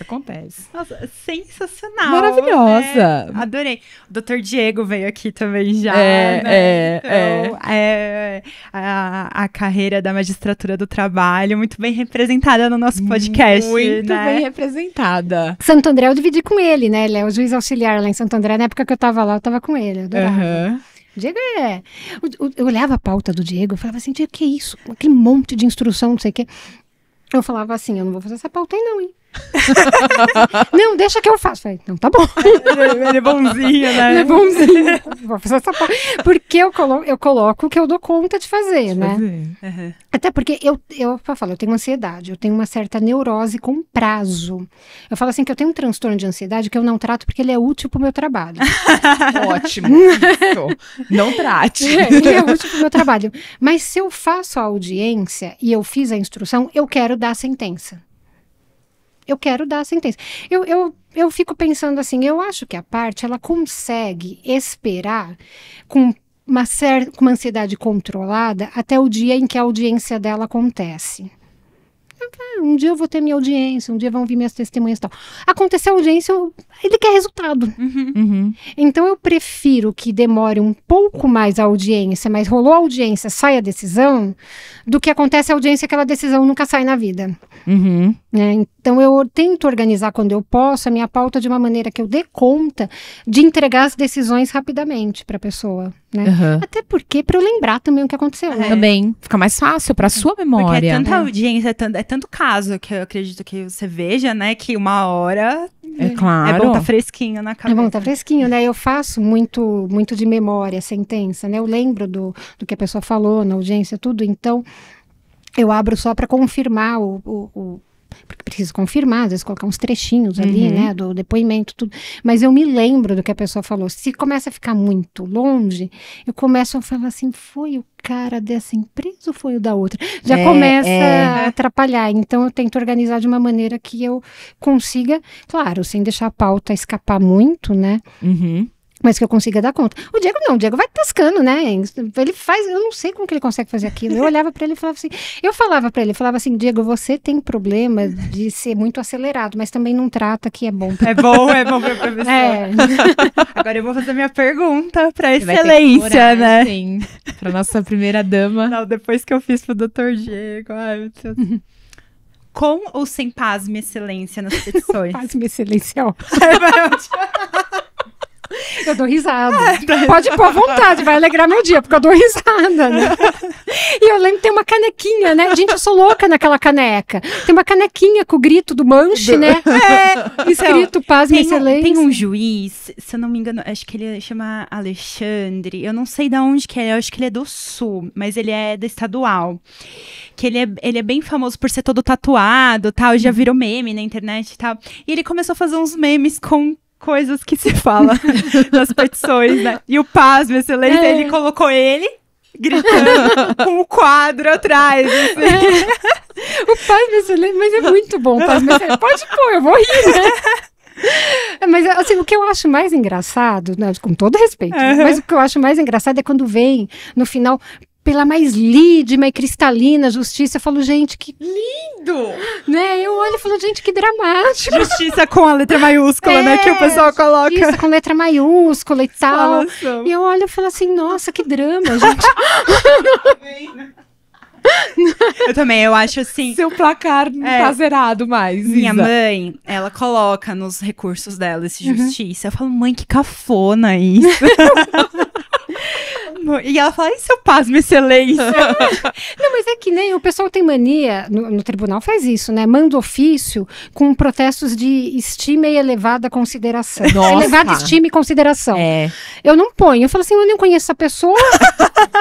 Acontece. Nossa, sensacional. Maravilhosa. Adorei. O Dr. Diego veio aqui também já. A carreira da magistratura do trabalho muito bem representada no nosso podcast. Muito bem representada. Santo André eu dividi com ele, né? Ele é o juiz auxiliar lá em Santo André. Na época que eu tava lá, eu tava com ele. Eu adorava. Diego eu olhava a pauta do Diego, eu falava assim, Diego, que é isso? Aquele monte de instrução, não sei o quê. Eu falava assim, eu não vou fazer essa pauta aí não, hein? Não, deixa que eu faço. Falei, não, tá bom. Ele é bonzinho, né? Ele é bonzinho. Vou fazer essa pauta. Porque eu coloco o que eu dou conta de fazer, né? Até porque eu falo, eu tenho ansiedade, eu tenho uma certa neurose com prazo. Eu falo assim que eu tenho um transtorno de ansiedade que eu não trato porque ele é útil pro meu trabalho. Ótimo. Isso. Não trate. Ele é útil pro meu trabalho. Mas se eu faço a audiência e eu fiz a instrução, eu quero dar a sentença. Eu quero dar a sentença. Eu fico pensando assim, eu acho que a parte, ela consegue esperar com uma ansiedade controlada até o dia em que a audiência dela acontece. Um dia eu vou ter minha audiência, um dia vão vir minhas testemunhas e tal. Aconteceu a audiência, ele quer resultado. Então eu prefiro que demore um pouco mais a audiência, mas rolou a audiência, sai a decisão, do que acontece a audiência, aquela decisão nunca sai na vida. Então eu tento organizar quando eu posso a minha pauta de uma maneira que eu dê conta de entregar as decisões rapidamente para a pessoa, né? Até porque para eu lembrar também o que aconteceu. Também fica mais fácil para sua memória. Porque é tanta audiência, é tanto caso que eu acredito que você veja, né? Que uma hora claro. É bom tá fresquinho na cabeça. É bom tá fresquinho, né? Eu faço muito de memória, sentença, né? Eu lembro do que a pessoa falou na audiência, tudo. Então eu abro só para confirmar porque preciso confirmar, às vezes colocar uns trechinhos ali, né, do depoimento, tudo. Mas eu me lembro do que a pessoa falou. Se começa a ficar muito longe, eu começo a falar assim, foi o cara dessa empresa ou foi o da outra? Já começa a atrapalhar. Então eu tento organizar de uma maneira que eu consiga, claro, sem deixar a pauta escapar muito, né? Mas que eu consiga dar conta. O Diego não, o Diego vai tascando, né? Ele faz, eu não sei como que ele consegue fazer aquilo. Eu olhava pra ele e falava assim, falava assim, Diego, você tem problema de ser muito acelerado, mas também não trata que é bom. É bom pra professor. Agora eu vou fazer minha pergunta pra excelência, né? Sim, pra nossa primeira dama. Não, depois que eu fiz pro Dr. Diego, ai meu Deus. Com ou sem pasme excelência nas petições? Pasme excelência, ó. Eu dou risada. Pode pôr à vontade, vai alegrar meu dia, porque eu dou risada, né? E eu lembro que tem uma canequinha, né? Gente, eu sou louca naquela caneca. Tem uma canequinha com o grito do manche, né? Escrito paz, minha excelência. Tem um juiz, se eu não me engano, acho que ele chama Alexandre. Eu não sei de onde que é, eu acho que ele é do Sul, mas ele é da estadual. Que ele é bem famoso por ser todo tatuado, tal, já virou meme na internet e tal. E ele começou a fazer uns memes com coisas que se fala nas petições, né? E o pasmo, excelência, ele colocou ele gritando com o quadro atrás. Assim. O Pasme Excelência, mas é muito bom, Pasme Excelência. Pode pôr, eu vou rir, né? Mas, assim, o que eu acho mais engraçado, né, com todo respeito, mas o que eu acho mais engraçado é quando vem, no final, pela mais lídima e cristalina justiça, eu falo, gente, que lindo! Né? Eu olho e falo, gente, que dramático. Justiça com a letra maiúscula, né? Que o pessoal coloca. Isso, com letra maiúscula e tal. E eu olho e falo assim, nossa, que drama, gente. Eu também, eu acho assim. Seu placar não tá zerado mais. Minha Isa. mãe, ela coloca nos recursos dela esse justiça. Eu falo, mãe, que cafona isso. E ela fala, e seu Pasme Excelência? Não, mas é que nem o pessoal tem mania, no tribunal faz isso, né? Manda ofício com protestos de estima e elevada consideração. Nossa. Elevada estima e consideração. É. Eu não ponho. Eu falo assim, eu nem conheço essa pessoa.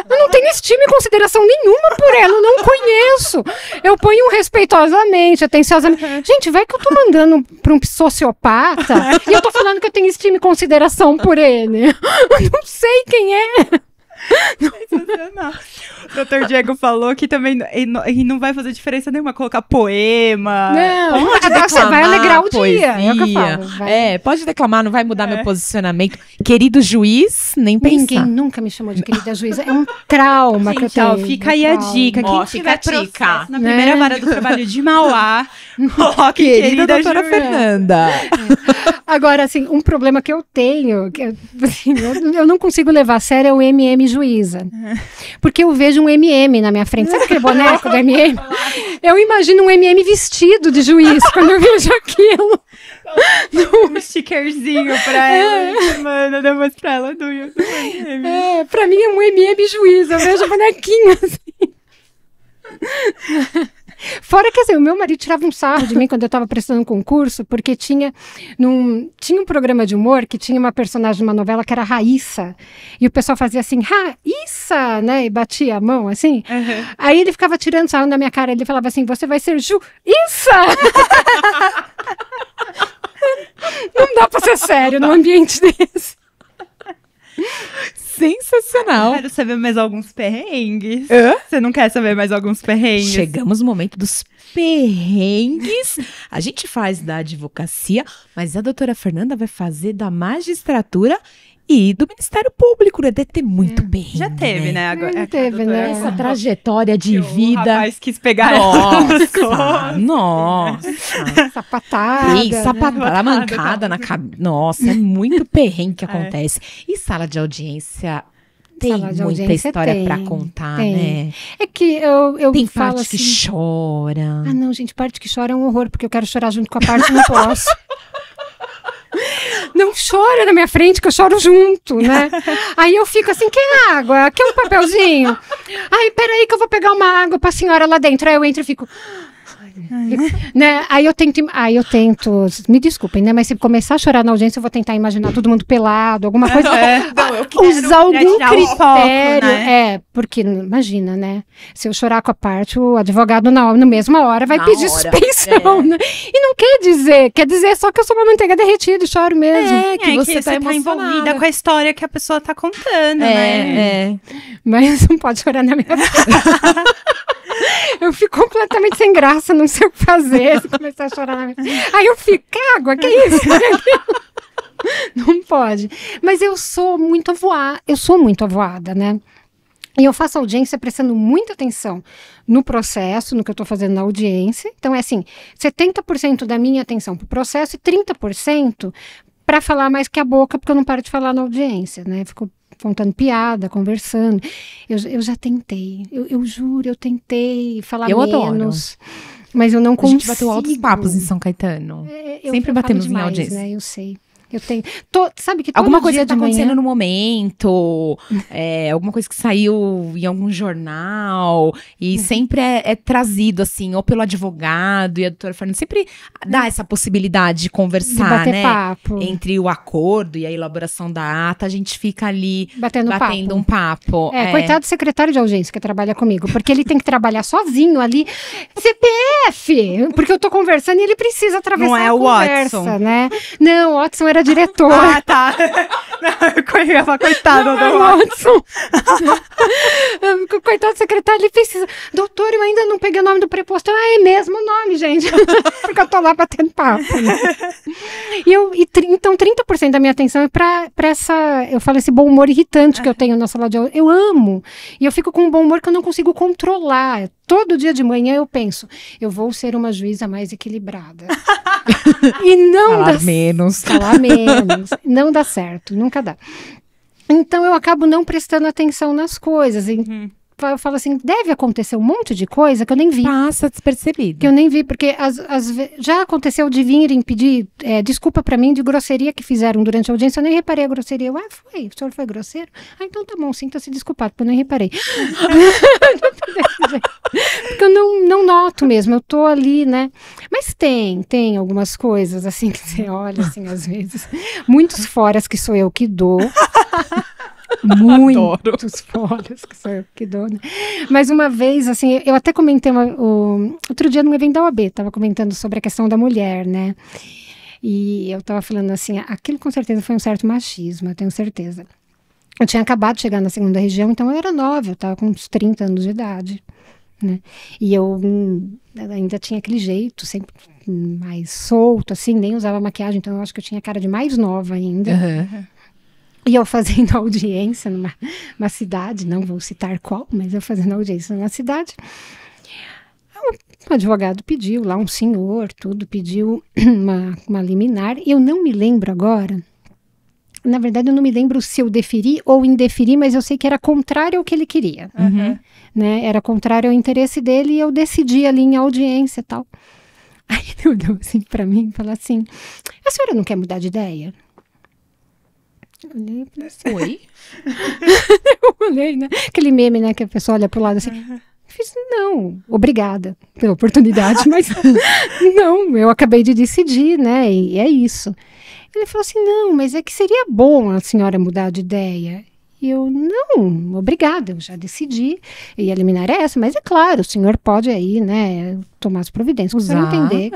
Eu não tenho estima e consideração nenhuma por ela. Eu não conheço. Eu ponho respeitosamente, atenciosamente. Gente, vai que eu tô mandando pra um sociopata e eu tô falando que eu tenho estima e consideração por ele. Eu não sei quem é. Sensacional. O Dr. Diego falou que também e não vai fazer diferença nenhuma colocar poema. Não, Pode você vai alegrar o poesia. dia. É o que eu falo. Vai. Pode declamar, não vai mudar meu posicionamento. Querido juiz, nem Ninguém pensar. nunca me chamou de querida juíza. É um trauma que eu Gente, ó, tenho. fica aí a dica. Ó, Quem fica tiver a dica. processo na primeira vara do trabalho de Mauá, coloque Querida doutora juíza. Fernanda. Agora, assim, um problema que eu tenho, assim, eu não consigo levar a sério é o MM juíza. Porque eu vejo um MM na minha frente. Sabe aquele boneco do MM? Eu imagino um MM vestido de juiz quando eu vejo aquilo. Um stickerzinho pra ela, mano, depois pra ela do MM. Pra mim é um MM juiz. Eu vejo o bonequinho assim. Fora que assim, o meu marido tirava um sarro de mim quando eu estava prestando um concurso, porque tinha um programa de humor que tinha uma personagem de uma novela que era a Raíssa. E o pessoal fazia assim, Raíssa, né? E batia a mão assim. Aí ele ficava tirando sarro na minha cara. Ele falava assim, você vai ser Juíssa! Não dá pra ser sério num ambiente desse. Sensacional. Quero saber mais alguns perrengues. Hã? Você não quer saber mais alguns perrengues? Chegamos no momento dos perrengues. A gente faz da advocacia, mas a doutora Fernanda vai fazer da magistratura e do Ministério Público, né? Deve ter muito perrengue. Já teve, né? Agora, Teve, né? Essa trajetória de O vida. rapaz quis pegar ela nas costas. Nossa. Sapatada. Ei, né? sapatada, mancada na cabeça. Nossa, é muito perrengue que acontece. E sala de audiência tem Sala de muita audiência história tem, pra contar, tem. né? É que eu Tem falo parte que assim, chora. ah, não, gente, parte que chora é um horror, porque eu quero chorar junto com a parte, não posso. Não chora na minha frente, que eu choro junto, né? Aí eu fico assim, quer água? Quer um papelzinho? Ai, peraí que eu vou pegar uma água pra senhora lá dentro. Aí eu entro e fico... Né? Aí eu tento, me desculpem, né? Mas se começar a chorar na audiência, eu vou tentar imaginar todo mundo pelado, alguma coisa. Usar algum critério. Foco, né? Porque imagina, né? Se eu chorar com a parte, o advogado na mesma hora vai Na pedir hora, suspensão, né? E não quer dizer só que eu sou uma manteiga derretida e choro mesmo. Que você tá emocionada. envolvida com a história que a pessoa tá contando, né? Mas não pode chorar na minha frente. Eu fico completamente sem graça, não sei o que fazer, se começar a chorar na minha... Aí eu fico, que água, que isso? Não pode. Mas eu sou muito avoada, né? E eu faço audiência prestando muita atenção no processo, no que eu estou fazendo na audiência. Então é assim, 70% da minha atenção para o processo e 30% para falar mais que a boca, porque eu não paro de falar na audiência, né? Fico contando piada, conversando. Eu já tentei, eu juro, eu tentei falar menos, mas eu não consigo. A gente bateu altos papos em São Caetano. Sempre batemos demais, em audiência. Né? Eu sei. Eu tenho. Sabe que alguma coisa que tá manhã... acontecendo no momento, alguma coisa que saiu em algum jornal, e sempre é trazido, assim, ou pelo advogado, e a doutora Fernanda sempre dá essa possibilidade de conversar, de bater né? Papo. Entre o acordo e a elaboração da ata, a gente fica ali batendo papo. um papo. Coitado do secretário de audiência que trabalha comigo, porque ele tem que trabalhar sozinho ali, CPF, porque eu tô conversando e ele precisa atravessar a conversa, Watson. né? Não, o Watson era era diretora. Ah, tá. Não, eu ia falar, coitado do Watson. Coitado do secretário, ele precisa. Doutor, eu ainda não peguei o nome do preposto. É mesmo o nome, gente. Porque eu tô lá batendo papo. Né? Então, 30% da minha atenção é pra essa, eu falo, esse bom humor irritante que eu tenho na sala de aula. Eu amo. E eu fico com um bom humor que eu não consigo controlar. Todo dia de manhã eu penso, eu vou ser uma juíza mais equilibrada. E não Falar menos. Falar menos. Não dá certo, nunca dá. Então eu acabo não prestando atenção nas coisas. Eu falo assim, deve acontecer um monte de coisa que eu nem vi. Passa despercebido. Que eu nem vi, porque já aconteceu de virem pedir desculpa pra mim de grosseria que fizeram durante a audiência. Eu nem reparei a grosseria. O senhor foi grosseiro? Ah, então tá bom, sinta-se desculpado, porque eu nem reparei. Porque eu não noto mesmo, eu tô ali, né? Mas tem algumas coisas, assim, que você olha, assim, às vezes. Muitos foras que sou eu que dou. Muitos foras que sou eu que dou, né? Mas uma vez, assim, eu até comentei outro dia num evento da OAB, tava comentando sobre a questão da mulher, né? E eu tava falando assim, aquilo com certeza foi um certo machismo, eu tenho certeza. Eu tinha acabado de chegar na segunda região, então eu era nova, eu tava com uns 30 anos de idade, né? E eu ainda tinha aquele jeito, sempre mais solto, assim, nem usava maquiagem, então eu acho que eu tinha cara de mais nova ainda. E eu fazendo audiência numa cidade, não vou citar qual, mas eu fazendo audiência numa cidade. Um advogado pediu lá, um senhor, pediu uma liminar. Eu não me lembro agora, na verdade eu não me lembro se eu deferi ou indeferi, mas eu sei que era contrário ao que ele queria. Né? Era contrário ao interesse dele e eu decidi ali em audiência e tal. Aí ele olhou assim pra mim e falou assim, a senhora não quer mudar de ideia? Eu olhei e falei assim, oi? Eu olhei, né? Aquele meme, né? Que a pessoa olha pro lado assim. Eu fiz, não, obrigada pela oportunidade, mas não, eu acabei de decidir, né? E é isso. Ele falou assim, não, mas é que seria bom a senhora mudar de ideia. E eu, não, obrigada, eu já decidi. E a liminar é essa, mas é claro, o senhor pode aí, né, tomar as providências, para entender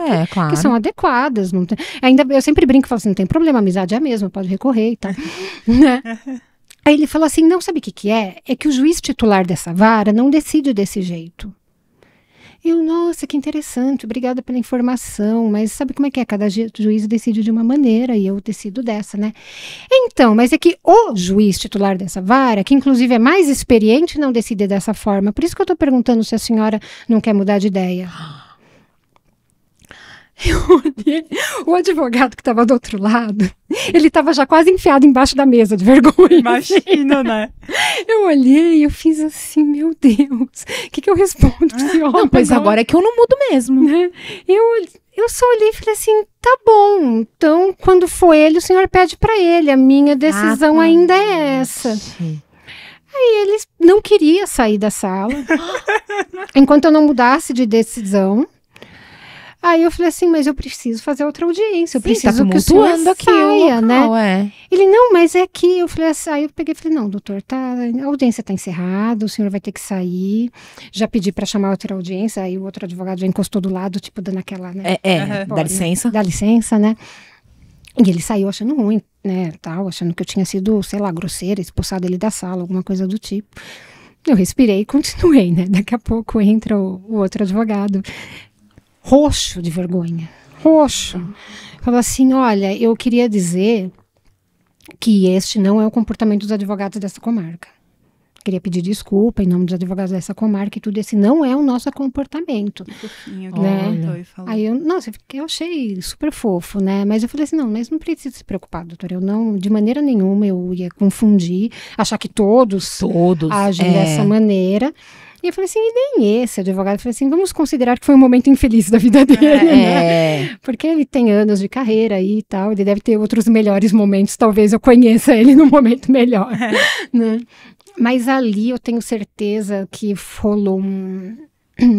que são adequadas. Não tem, ainda, eu sempre brinco e falo assim, não tem problema, a amizade é a mesma, pode recorrer e tal. Né? Aí ele falou assim, não, sabe o que é? É que o juiz titular dessa vara não decide desse jeito. Eu, nossa, que interessante, obrigada pela informação, mas sabe como é que é? Cada juiz decide de uma maneira e eu decido dessa, né? Então, mas é que o juiz titular dessa vara, que inclusive é mais experiente, não decide dessa forma. Por isso que eu tô perguntando se a senhora não quer mudar de ideia. Eu olhei, o advogado que estava do outro lado, ele estava já quase enfiado embaixo da mesa de vergonha. Imagina, né? Eu olhei e eu fiz assim, meu Deus, o que eu respondo pra esse homem? Não, pois agora é que eu não mudo mesmo. Né? Eu só olhei e falei assim, tá bom, então quando for ele, o senhor pede para ele, a minha decisão ainda é essa. Aí ele não queria sair da sala, enquanto eu não mudasse de decisão. Aí eu falei assim, mas eu preciso fazer outra audiência, eu preciso que o senhor saia, né? Ele, não, mas é que, eu falei assim, aí eu peguei e falei, não, doutor, a audiência tá encerrada, o senhor vai ter que sair, já pedi para chamar outra audiência, aí o outro advogado já encostou do lado, tipo, dando aquela, né? Dá licença. Dá licença, né? E ele saiu achando ruim, né, tal, achando que eu tinha sido, sei lá, grosseira, expulsado ele da sala, alguma coisa do tipo. Eu respirei e continuei, né? Daqui a pouco entra o outro advogado, roxo de vergonha, roxo. Falou assim, olha, eu queria dizer que este não é o comportamento dos advogados dessa comarca. Queria pedir desculpa em nome dos advogados dessa comarca e tudo, esse não é o nosso comportamento. Que fofinho, né? Aí eu achei super fofo, né? Mas eu falei assim, não, mas não precisa se preocupar, doutor. Eu não, de maneira nenhuma, eu ia confundir, achar que todos agem dessa maneira. E eu falei assim, e nem esse advogado. Eu falei assim, vamos considerar que foi um momento infeliz da vida dele, né? Porque ele tem anos de carreira aí e tal, ele deve ter outros melhores momentos, talvez eu conheça ele num momento melhor, né? Mas ali eu tenho certeza que rolou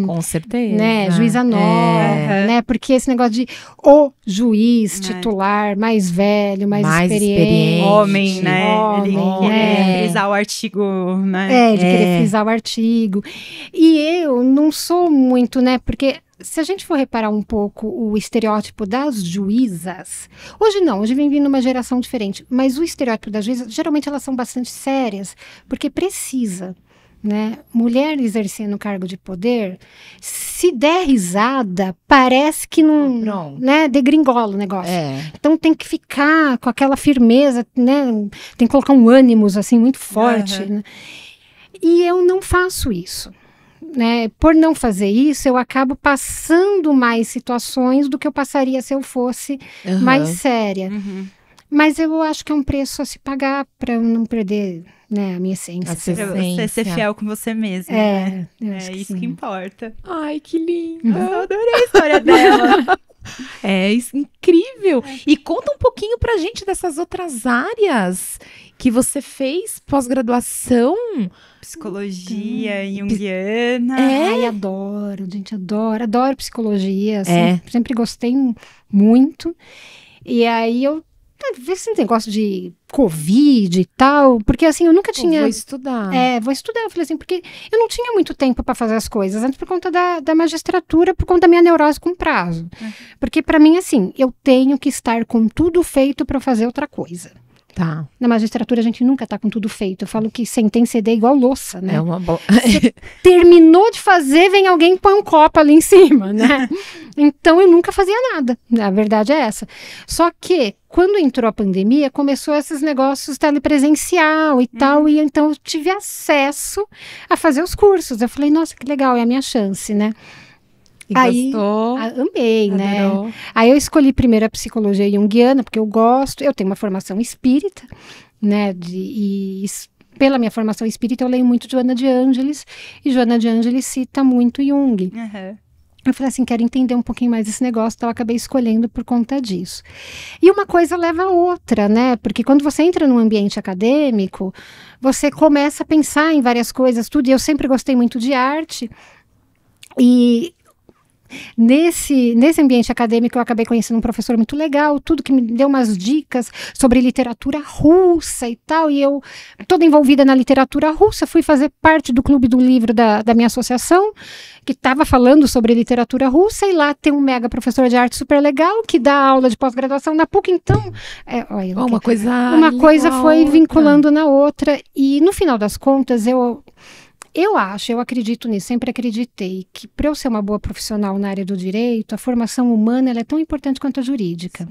com certeza. Né? Juíza nova, né? Porque esse negócio de o juiz titular mais velho, mais experiente. Homem, né? Ele queria frisar o artigo, né? Ele queria frisar o artigo. E eu não sou muito, né? Porque se a gente for reparar um pouco o estereótipo das juízas, hoje não, hoje vem vindo uma geração diferente, mas o estereótipo das juízas, geralmente elas são bastante sérias, porque precisa, né? Mulher exercendo cargo de poder, se der risada, parece que não, né, degringola o negócio. Então tem que ficar com aquela firmeza, né? Tem que colocar um ânimos assim muito forte, né? E eu não faço isso. Né? Por não fazer isso, eu acabo passando mais situações do que eu passaria se eu fosse mais séria. Mas eu acho que é um preço a se pagar para eu não perder, né, a minha essência. Você ser fiel com você mesma. É isso que importa. Ai, que lindo. Eu adorei a história dela. É incrível. E conta um pouquinho pra gente dessas outras áreas que você fez pós-graduação. Psicologia, junguiana. Ai, adoro, gente, adoro psicologia. Assim, sempre gostei muito. E aí eu ver esse negócio de Covid e tal, porque assim, eu nunca tinha... Vou estudar. Vou estudar, eu falei assim, porque eu não tinha muito tempo para fazer as coisas, antes por conta da magistratura, por conta da minha neurose com prazo. Porque para mim, assim, eu tenho que estar com tudo feito para fazer outra coisa. Tá. Na magistratura a gente nunca tá com tudo feito. Eu falo que sentença é igual louça, né? É uma boa. Você terminou de fazer, vem alguém e põe um copo ali em cima, né? Então eu nunca fazia nada. A verdade é essa. Só que quando entrou a pandemia, começou esses negócios telepresencial e tal, e então eu tive acesso a fazer os cursos. Eu falei, nossa, que legal, é a minha chance, né? E aí, gostou? Amei, Adorou. né? Aí eu escolhi primeiro a psicologia junguiana, porque eu gosto, eu tenho uma formação espírita, né? Pela minha formação espírita, eu leio muito Joana de Ângeles, e Joana de Ângeles cita muito Jung. Eu falei assim, quero entender um pouquinho mais esse negócio, então eu acabei escolhendo por conta disso. E uma coisa leva a outra, né? Porque quando você entra num ambiente acadêmico, você começa a pensar em várias coisas, tudo, e eu sempre gostei muito de arte, e nesse ambiente acadêmico eu acabei conhecendo um professor muito legal, tudo que me deu umas dicas sobre literatura russa e tal, e eu, toda envolvida na literatura russa, fui fazer parte do clube do livro da minha associação, que estava falando sobre literatura russa, e lá tem um mega professor de arte super legal, que dá aula de pós-graduação na PUC, então uma coisa foi vinculando na outra, e no final das contas eu acredito nisso, sempre acreditei que para eu ser uma boa profissional na área do direito, a formação humana ela é tão importante quanto a jurídica.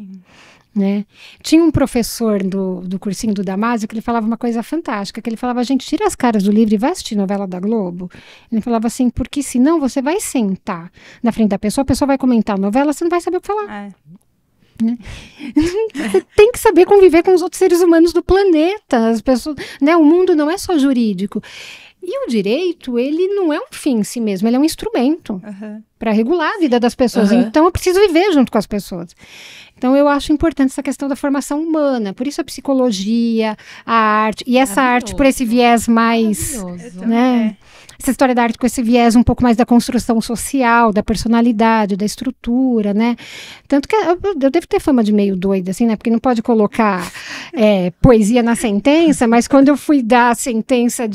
Né? Tinha um professor do cursinho do Damásio que ele falava uma coisa fantástica, que ele falava, gente, tira as caras do livro e vai assistir novela da Globo. Ele falava assim, porque senão você vai sentar na frente da pessoa, a pessoa vai comentar a novela, você não vai saber o que falar. Né? Você tem que saber conviver com os outros seres humanos do planeta, as pessoas, né? O mundo não é só jurídico. E o direito, ele não é um fim em si mesmo, ele é um instrumento para regular a vida das pessoas. Então, eu preciso viver junto com as pessoas. Então, eu acho importante essa questão da formação humana. Por isso, a psicologia, a arte, e essa arte por esse viés mais... né? Essa história da arte com esse viés um pouco mais da construção social, da personalidade, da estrutura, né? Tanto que eu devo ter fama de meio doida, assim, né? Porque não pode colocar poesia na sentença, mas quando eu fui dar a sentença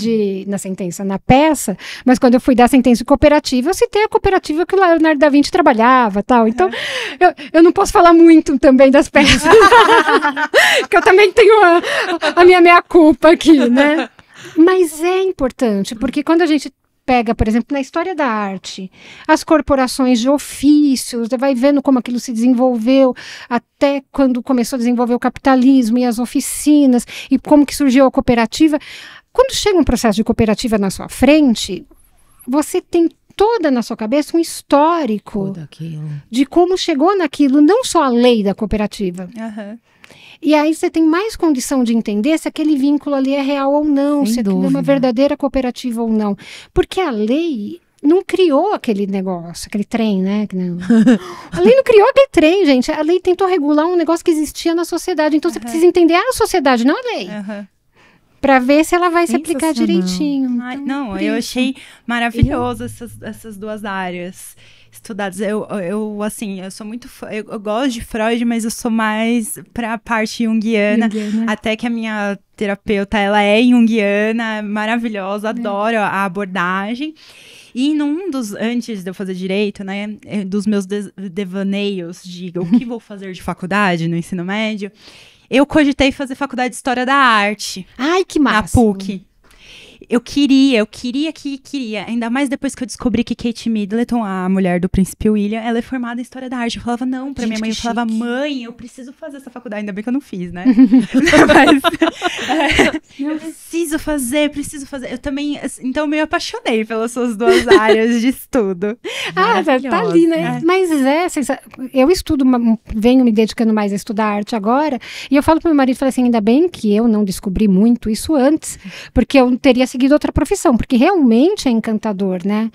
na peça, mas quando eu fui dar a sentença de cooperativa, eu citei a cooperativa que o Leonardo da Vinci trabalhava, tal. Então, eu não posso falar muito também das peças, que eu também tenho a minha meia-culpa aqui, né? Mas é importante, porque quando a gente pega, por exemplo, na história da arte, as corporações de ofícios, você vai vendo como aquilo se desenvolveu, até quando começou a desenvolver o capitalismo e as oficinas, e como que surgiu a cooperativa. Quando chega um processo de cooperativa na sua frente, você tem toda na sua cabeça um histórico de como chegou naquilo, não só a lei da cooperativa. E aí você tem mais condição de entender se aquele vínculo ali é real ou não, se aquilo é uma verdadeira cooperativa ou não. Porque a lei não criou aquele negócio, aquele trem, né? A lei não criou aquele trem, gente. A lei tentou regular um negócio que existia na sociedade. Então você precisa entender a sociedade, não a lei. Para ver se ela vai se aplicar direitinho. Ai, então, não, eu achei maravilhoso essas duas áreas estudadas. Eu sou muito eu gosto de Freud, mas eu sou mais para a parte junguiana, até que a minha terapeuta, ela é junguiana, maravilhosa, adoro a abordagem. E antes de eu fazer direito, né, dos meus devaneios de o que vou fazer de faculdade no ensino médio, eu cogitei fazer faculdade de História da Arte. Ai, que massa. Na PUC. Eu queria. Ainda mais depois que eu descobri que Kate Middleton, a mulher do Príncipe William, ela é formada em História da Arte. Eu falava não pra minha mãe. Eu falava, mãe, eu preciso fazer essa faculdade. Ainda bem que eu não fiz, né? Mas eu preciso fazer. Eu também, então eu me apaixonei pelas suas duas áreas de estudo. Ah, tá ali, né? Mas eu estudo, venho me dedicando mais a estudar arte agora, e eu falo pro meu marido, falei assim, ainda bem que eu não descobri muito isso antes, porque eu teria seguido outra profissão, porque realmente é encantador, né?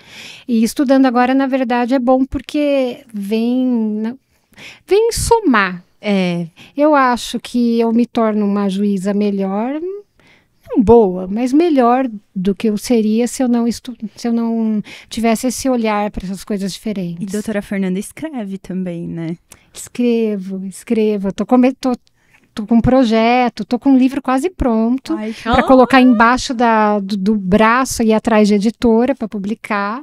E estudando agora, na verdade, é bom porque vem somar. Eu acho que eu me torno uma juíza melhor, não boa, mas melhor do que eu seria se eu não tivesse esse olhar para essas coisas diferentes. E doutora Fernanda escreve também, né? Escrevo. Tô com um projeto, tô com um livro quase pronto para colocar embaixo do braço e atrás de editora para publicar.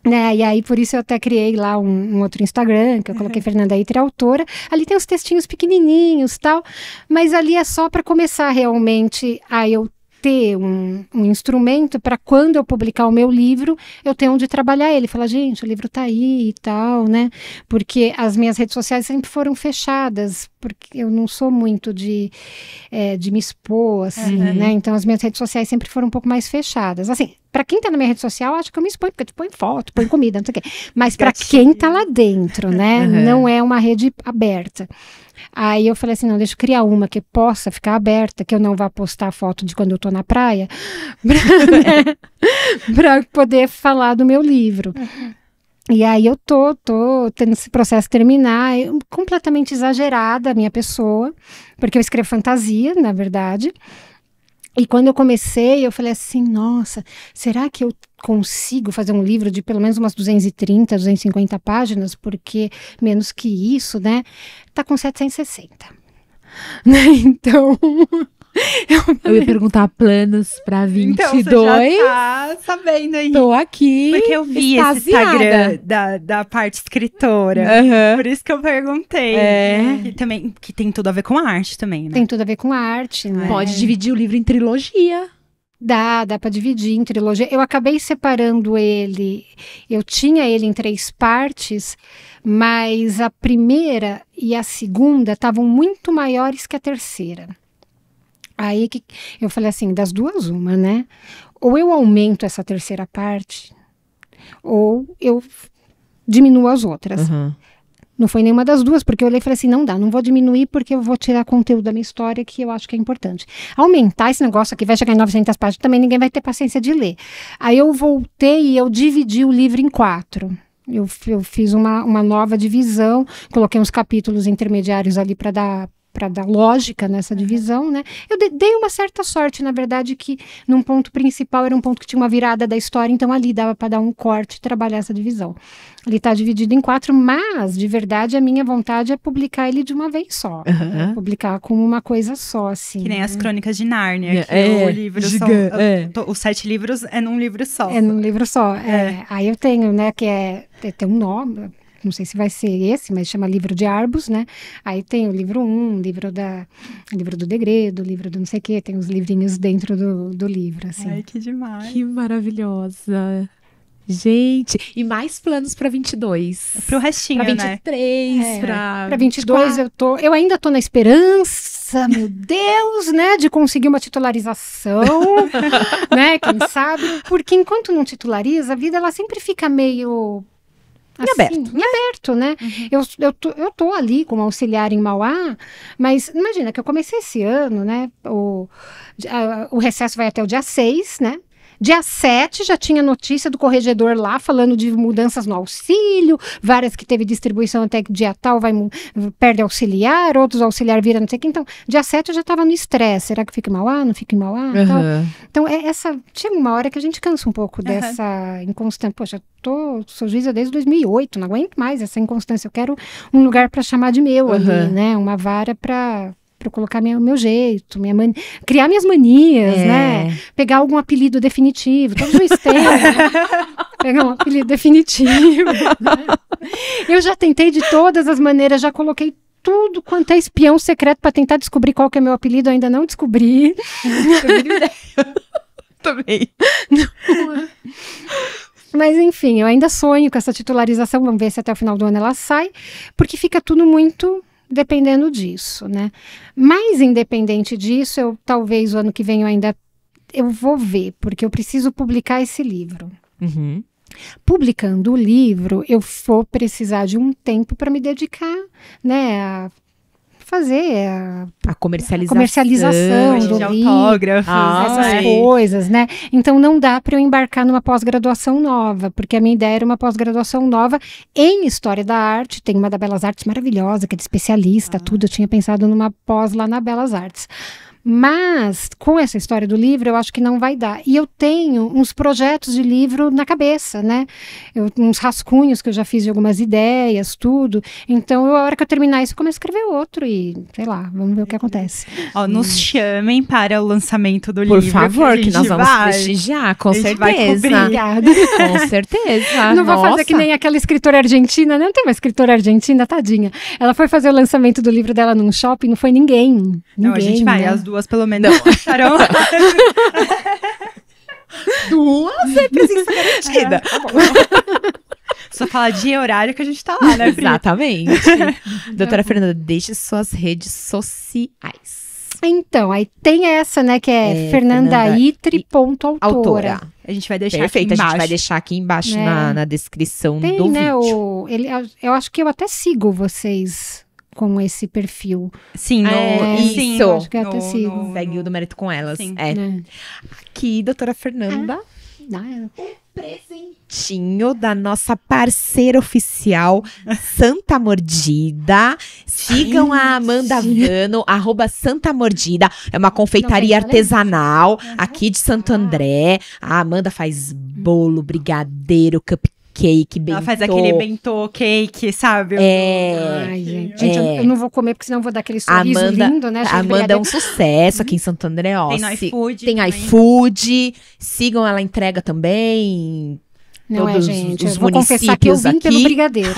Né? E aí, por isso eu até criei lá um outro Instagram, que eu coloquei Fernanda Itre, autora. Ali tem uns textinhos pequenininhos e tal, mas ali é só para começar realmente a eu ter um instrumento para quando eu publicar o meu livro, eu tenho onde trabalhar ele. Falar, gente, o livro tá aí e tal, né? Porque as minhas redes sociais sempre foram fechadas, porque eu não sou muito de me expor, assim, né? Então, as minhas redes sociais sempre foram um pouco mais fechadas. Assim, para quem tá na minha rede social, acho que eu me exponho, porque tu põe foto, põe comida, não sei o quê. Mas para quem tá lá dentro, né? Não é uma rede aberta. Aí eu falei assim, não, deixa eu criar uma que possa ficar aberta, que eu não vá postar foto de quando eu tô na praia, para poder falar do meu livro. E aí eu tô tendo esse processo terminar, completamente exagerada a minha pessoa, porque eu escrevo fantasia, na verdade. E quando eu comecei, eu falei assim, nossa, será que eu consigo fazer um livro de pelo menos umas 230, 250 páginas? Porque menos que isso, né? Tá com 760. Então... Eu ia perguntar planos pra 22. Então, você já tá sabendo aí. Tô aqui. Porque eu vi esse Instagram da parte escritora. Por isso que eu perguntei. Que tem tudo a ver com arte também, né? Tem tudo a ver com arte, né? Pode dividir o livro em trilogia. Dá pra dividir em trilogia. Eu acabei separando ele, eu tinha ele em 3 partes, mas a primeira e a segunda estavam muito maiores que a terceira. Aí que eu falei assim, das duas uma, né? Ou eu aumento essa terceira parte, ou eu diminuo as outras. Não foi nenhuma das duas, porque eu olhei e falei assim, não dá, não vou diminuir porque eu vou tirar conteúdo da minha história que eu acho que é importante. Aumentar esse negócio aqui, vai chegar em 900 páginas, também ninguém vai ter paciência de ler. Aí eu voltei e eu dividi o livro em 4. Eu fiz uma nova divisão, coloquei uns capítulos intermediários ali para dar lógica nessa divisão, né? Eu dei uma certa sorte, na verdade, que num ponto principal era um ponto que tinha uma virada da história, então ali dava para dar um corte e trabalhar essa divisão. Ele está dividido em 4, mas, de verdade, a minha vontade é publicar ele de uma vez só. Publicar como uma coisa só, assim. Que nem as Crônicas de Nárnia, que o livro os 7 livros é num livro só. É num livro só, Aí eu tenho, né, que tem um nome... Não sei se vai ser esse, mas chama Livro de Arbus, né? Aí tem o livro 1, livro do Degredo, livro do não sei o quê, tem os livrinhos dentro do livro, assim. Ai, que demais. Que maravilhosa. Gente, e mais planos para 22? Pro restinho, pra 23, né? Pra 22 eu ainda tô na esperança, meu Deus, né, de conseguir uma titularização, né, quem sabe? Porque enquanto não titulariza, a vida ela sempre fica meio... Assim, em aberto, né? Eu tô ali como auxiliar em Mauá, mas imagina que eu comecei esse ano, né? O recesso vai até o dia 6, né? Dia 7 já tinha notícia do corregedor lá falando de mudanças no auxílio, várias que teve distribuição até que dia tal perde auxiliar, outros auxiliar vira não sei o que. Então, dia 7 eu já estava no estresse. Será que fica em Mauá? Não fica em Mauá? Então, chega uma hora que a gente cansa um pouco dessa inconstância. Poxa, sou juíza desde 2008, não aguento mais essa inconstância. Eu quero um lugar para chamar de meu ali, né? Uma vara para para eu colocar meu jeito, criar minhas manias, né? Pegar algum apelido definitivo. Todo juiz tem, né? Pegar um apelido definitivo. Né? Eu já tentei de todas as maneiras, já coloquei tudo quanto é espião secreto para tentar descobrir qual que é meu apelido, ainda não descobri. Também. Mas enfim, eu ainda sonho com essa titularização, vamos ver se até o final do ano ela sai, porque fica tudo muito dependendo disso, né? Mas independente disso, talvez o ano que vem eu vou ver, porque eu preciso publicar esse livro. Uhum. Publicando o livro, eu vou precisar de um tempo para me dedicar, né, a fazer a comercialização do de livro, autógrafos, essas coisas, né? Então não dá para eu embarcar numa pós-graduação nova, porque a minha ideia era uma pós-graduação nova em História da Arte. Tem uma da Belas Artes maravilhosa, que é de especialista, tudo. Eu tinha pensado numa pós lá na Belas Artes. Mas, com essa história do livro, eu acho que não vai dar. E eu tenho uns projetos de livro na cabeça, né? Uns rascunhos que eu já fiz de algumas ideias, tudo. Então, a hora que eu terminar isso, eu começo a escrever outro e, sei lá, vamos ver o que acontece. Ó, nos chamem para o lançamento do Por livro. favor, que nós vamos prestigiar, com certeza. Obrigada. Com certeza. Não vou fazer que nem aquela escritora argentina, né? Não tem uma escritora argentina, tadinha. Ela foi fazer o lançamento do livro dela num shopping, não foi ninguém. Não, a gente vai, né? as duas pelo menos acharam. Duas é presença garantida. Tá bom. Só falar dia e horário que a gente tá lá, né, Pri? Exatamente. Doutora Fernanda, deixe suas redes sociais. Então, aí tem essa, né, que é fernandaitre.autora. A gente vai deixar Perfeito, aqui embaixo. A gente vai deixar aqui embaixo na descrição tem, do né, vídeo. Eu acho que eu até sigo vocês com esse perfil. Sim, isso. Eu acho que eu até sigo. Segue o do Mérito com Elas. Sim. Né? Aqui, doutora Fernanda, Ah, presentinho da nossa parceira oficial, Santa Mordida. Sigam a Amanda Vano, @SantaMordida. É uma confeitaria artesanal aqui de Santo André. A Amanda faz bolo, brigadeiro, cupcake, bentô. Ela faz aquele bentô, cake, sabe? Ai, gente, eu não vou comer porque senão eu vou dar aquele sorriso lindo, né? A Amanda é um sucesso aqui em Santo André, ó. Tem no iFood. Tem iFood. Sigam, ela entrega também. Não todos gente, os eu vou confessar que eu vim aqui. pelo brigadeiro.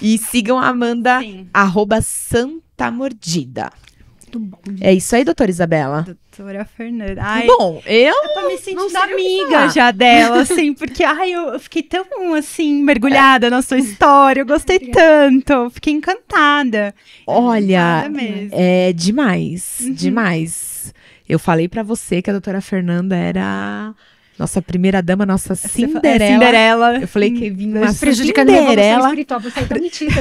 E sigam a Amanda, Sim. @SantaMordida. Muito bom. É isso aí, doutora Isabela? Doutora Fernanda. Ai, Bom, eu tô me sentindo sei o que amiga falar. já dela, assim, porque eu fiquei tão, assim, mergulhada na sua história, eu gostei tanto, fiquei encantada. Olha, Encantada mesmo. é demais, demais. Eu falei pra você que a doutora Fernanda era nossa primeira dama, nossa Cinderela. Cinderela. Eu falei que vinha uma Prejudicando minha evolução Cinderela. espiritual, você é tão metida.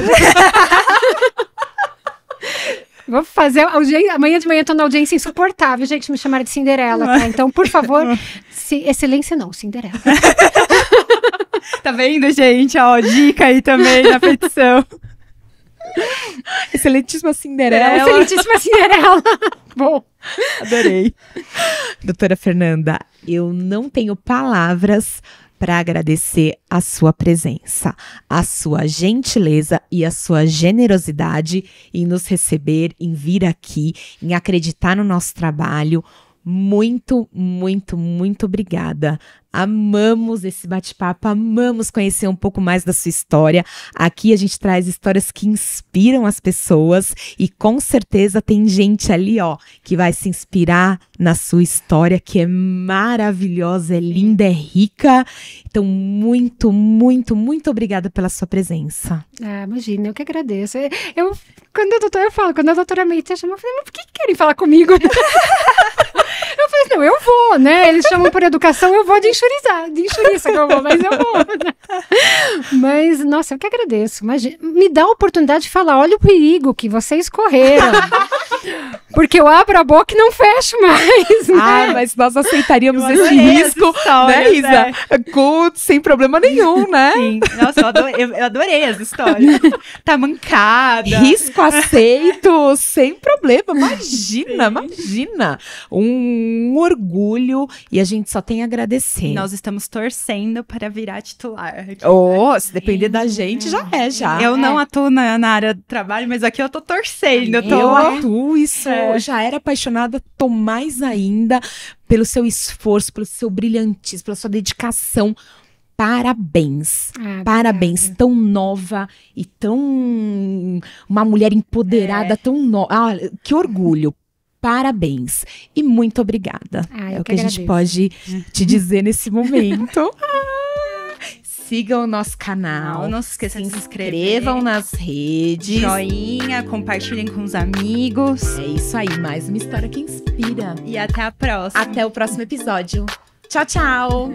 Vou fazer amanhã de manhã eu tô na audiência insuportável, gente, me chamaram de Cinderela, tá? Então, por favor, excelência não, Cinderela. Tá vendo, gente? Ó, dica aí também na petição. Excelentíssima Cinderela. Excelentíssima Cinderela. Bom, Adorei. Doutora Fernanda, eu não tenho palavras para agradecer a sua presença, a sua gentileza e a sua generosidade em nos receber, em vir aqui, em acreditar no nosso trabalho. Muito, muito, muito obrigada. Amamos esse bate-papo, amamos conhecer um pouco mais da sua história. Aqui a gente traz histórias que inspiram as pessoas e com certeza tem gente ali, ó, que vai se inspirar na sua história, que é maravilhosa, é linda, é rica. Então, muito, muito, muito obrigada pela sua presença. imagina, eu que agradeço. Quando a doutora Meite chama, eu falei, mas por que querem falar comigo? Eu falei, não, eu vou, né? Eles chamam por educação, eu vou de enxuriça que eu vou, mas eu vou. Né? Mas, nossa, eu que agradeço. Imagina, me dá a oportunidade de falar, olha o perigo que vocês correram. Porque eu abro a boca e não fecho mais, né? Ah, mas nós aceitaríamos Eu esse adorei risco, as histórias, né, Isa? Sem problema nenhum, né? Sim, nossa, eu adorei as histórias. Tá mancada. Risco aceito, sem problema. Imagina. Um orgulho, e a gente só tem a agradecer. Nós estamos torcendo para virar titular. Se depender da gente, já. Eu não atuo na área do trabalho, mas aqui eu tô torcendo. Eu atuo, já era apaixonada, tô mais ainda pelo seu esforço, pelo seu brilhantismo, pela sua dedicação. Parabéns. Parabéns. Obrigada. Tão nova e tão... Uma mulher empoderada, tão nova. Que orgulho. Parabéns. E muito obrigada. É o que a gente pode te dizer nesse momento. Sigam o nosso canal. Não se esqueçam de se inscrevam nas redes. Joinha, compartilhem com os amigos. É isso aí, mais uma história que inspira. E até a próxima. Até o próximo episódio. Tchau, tchau.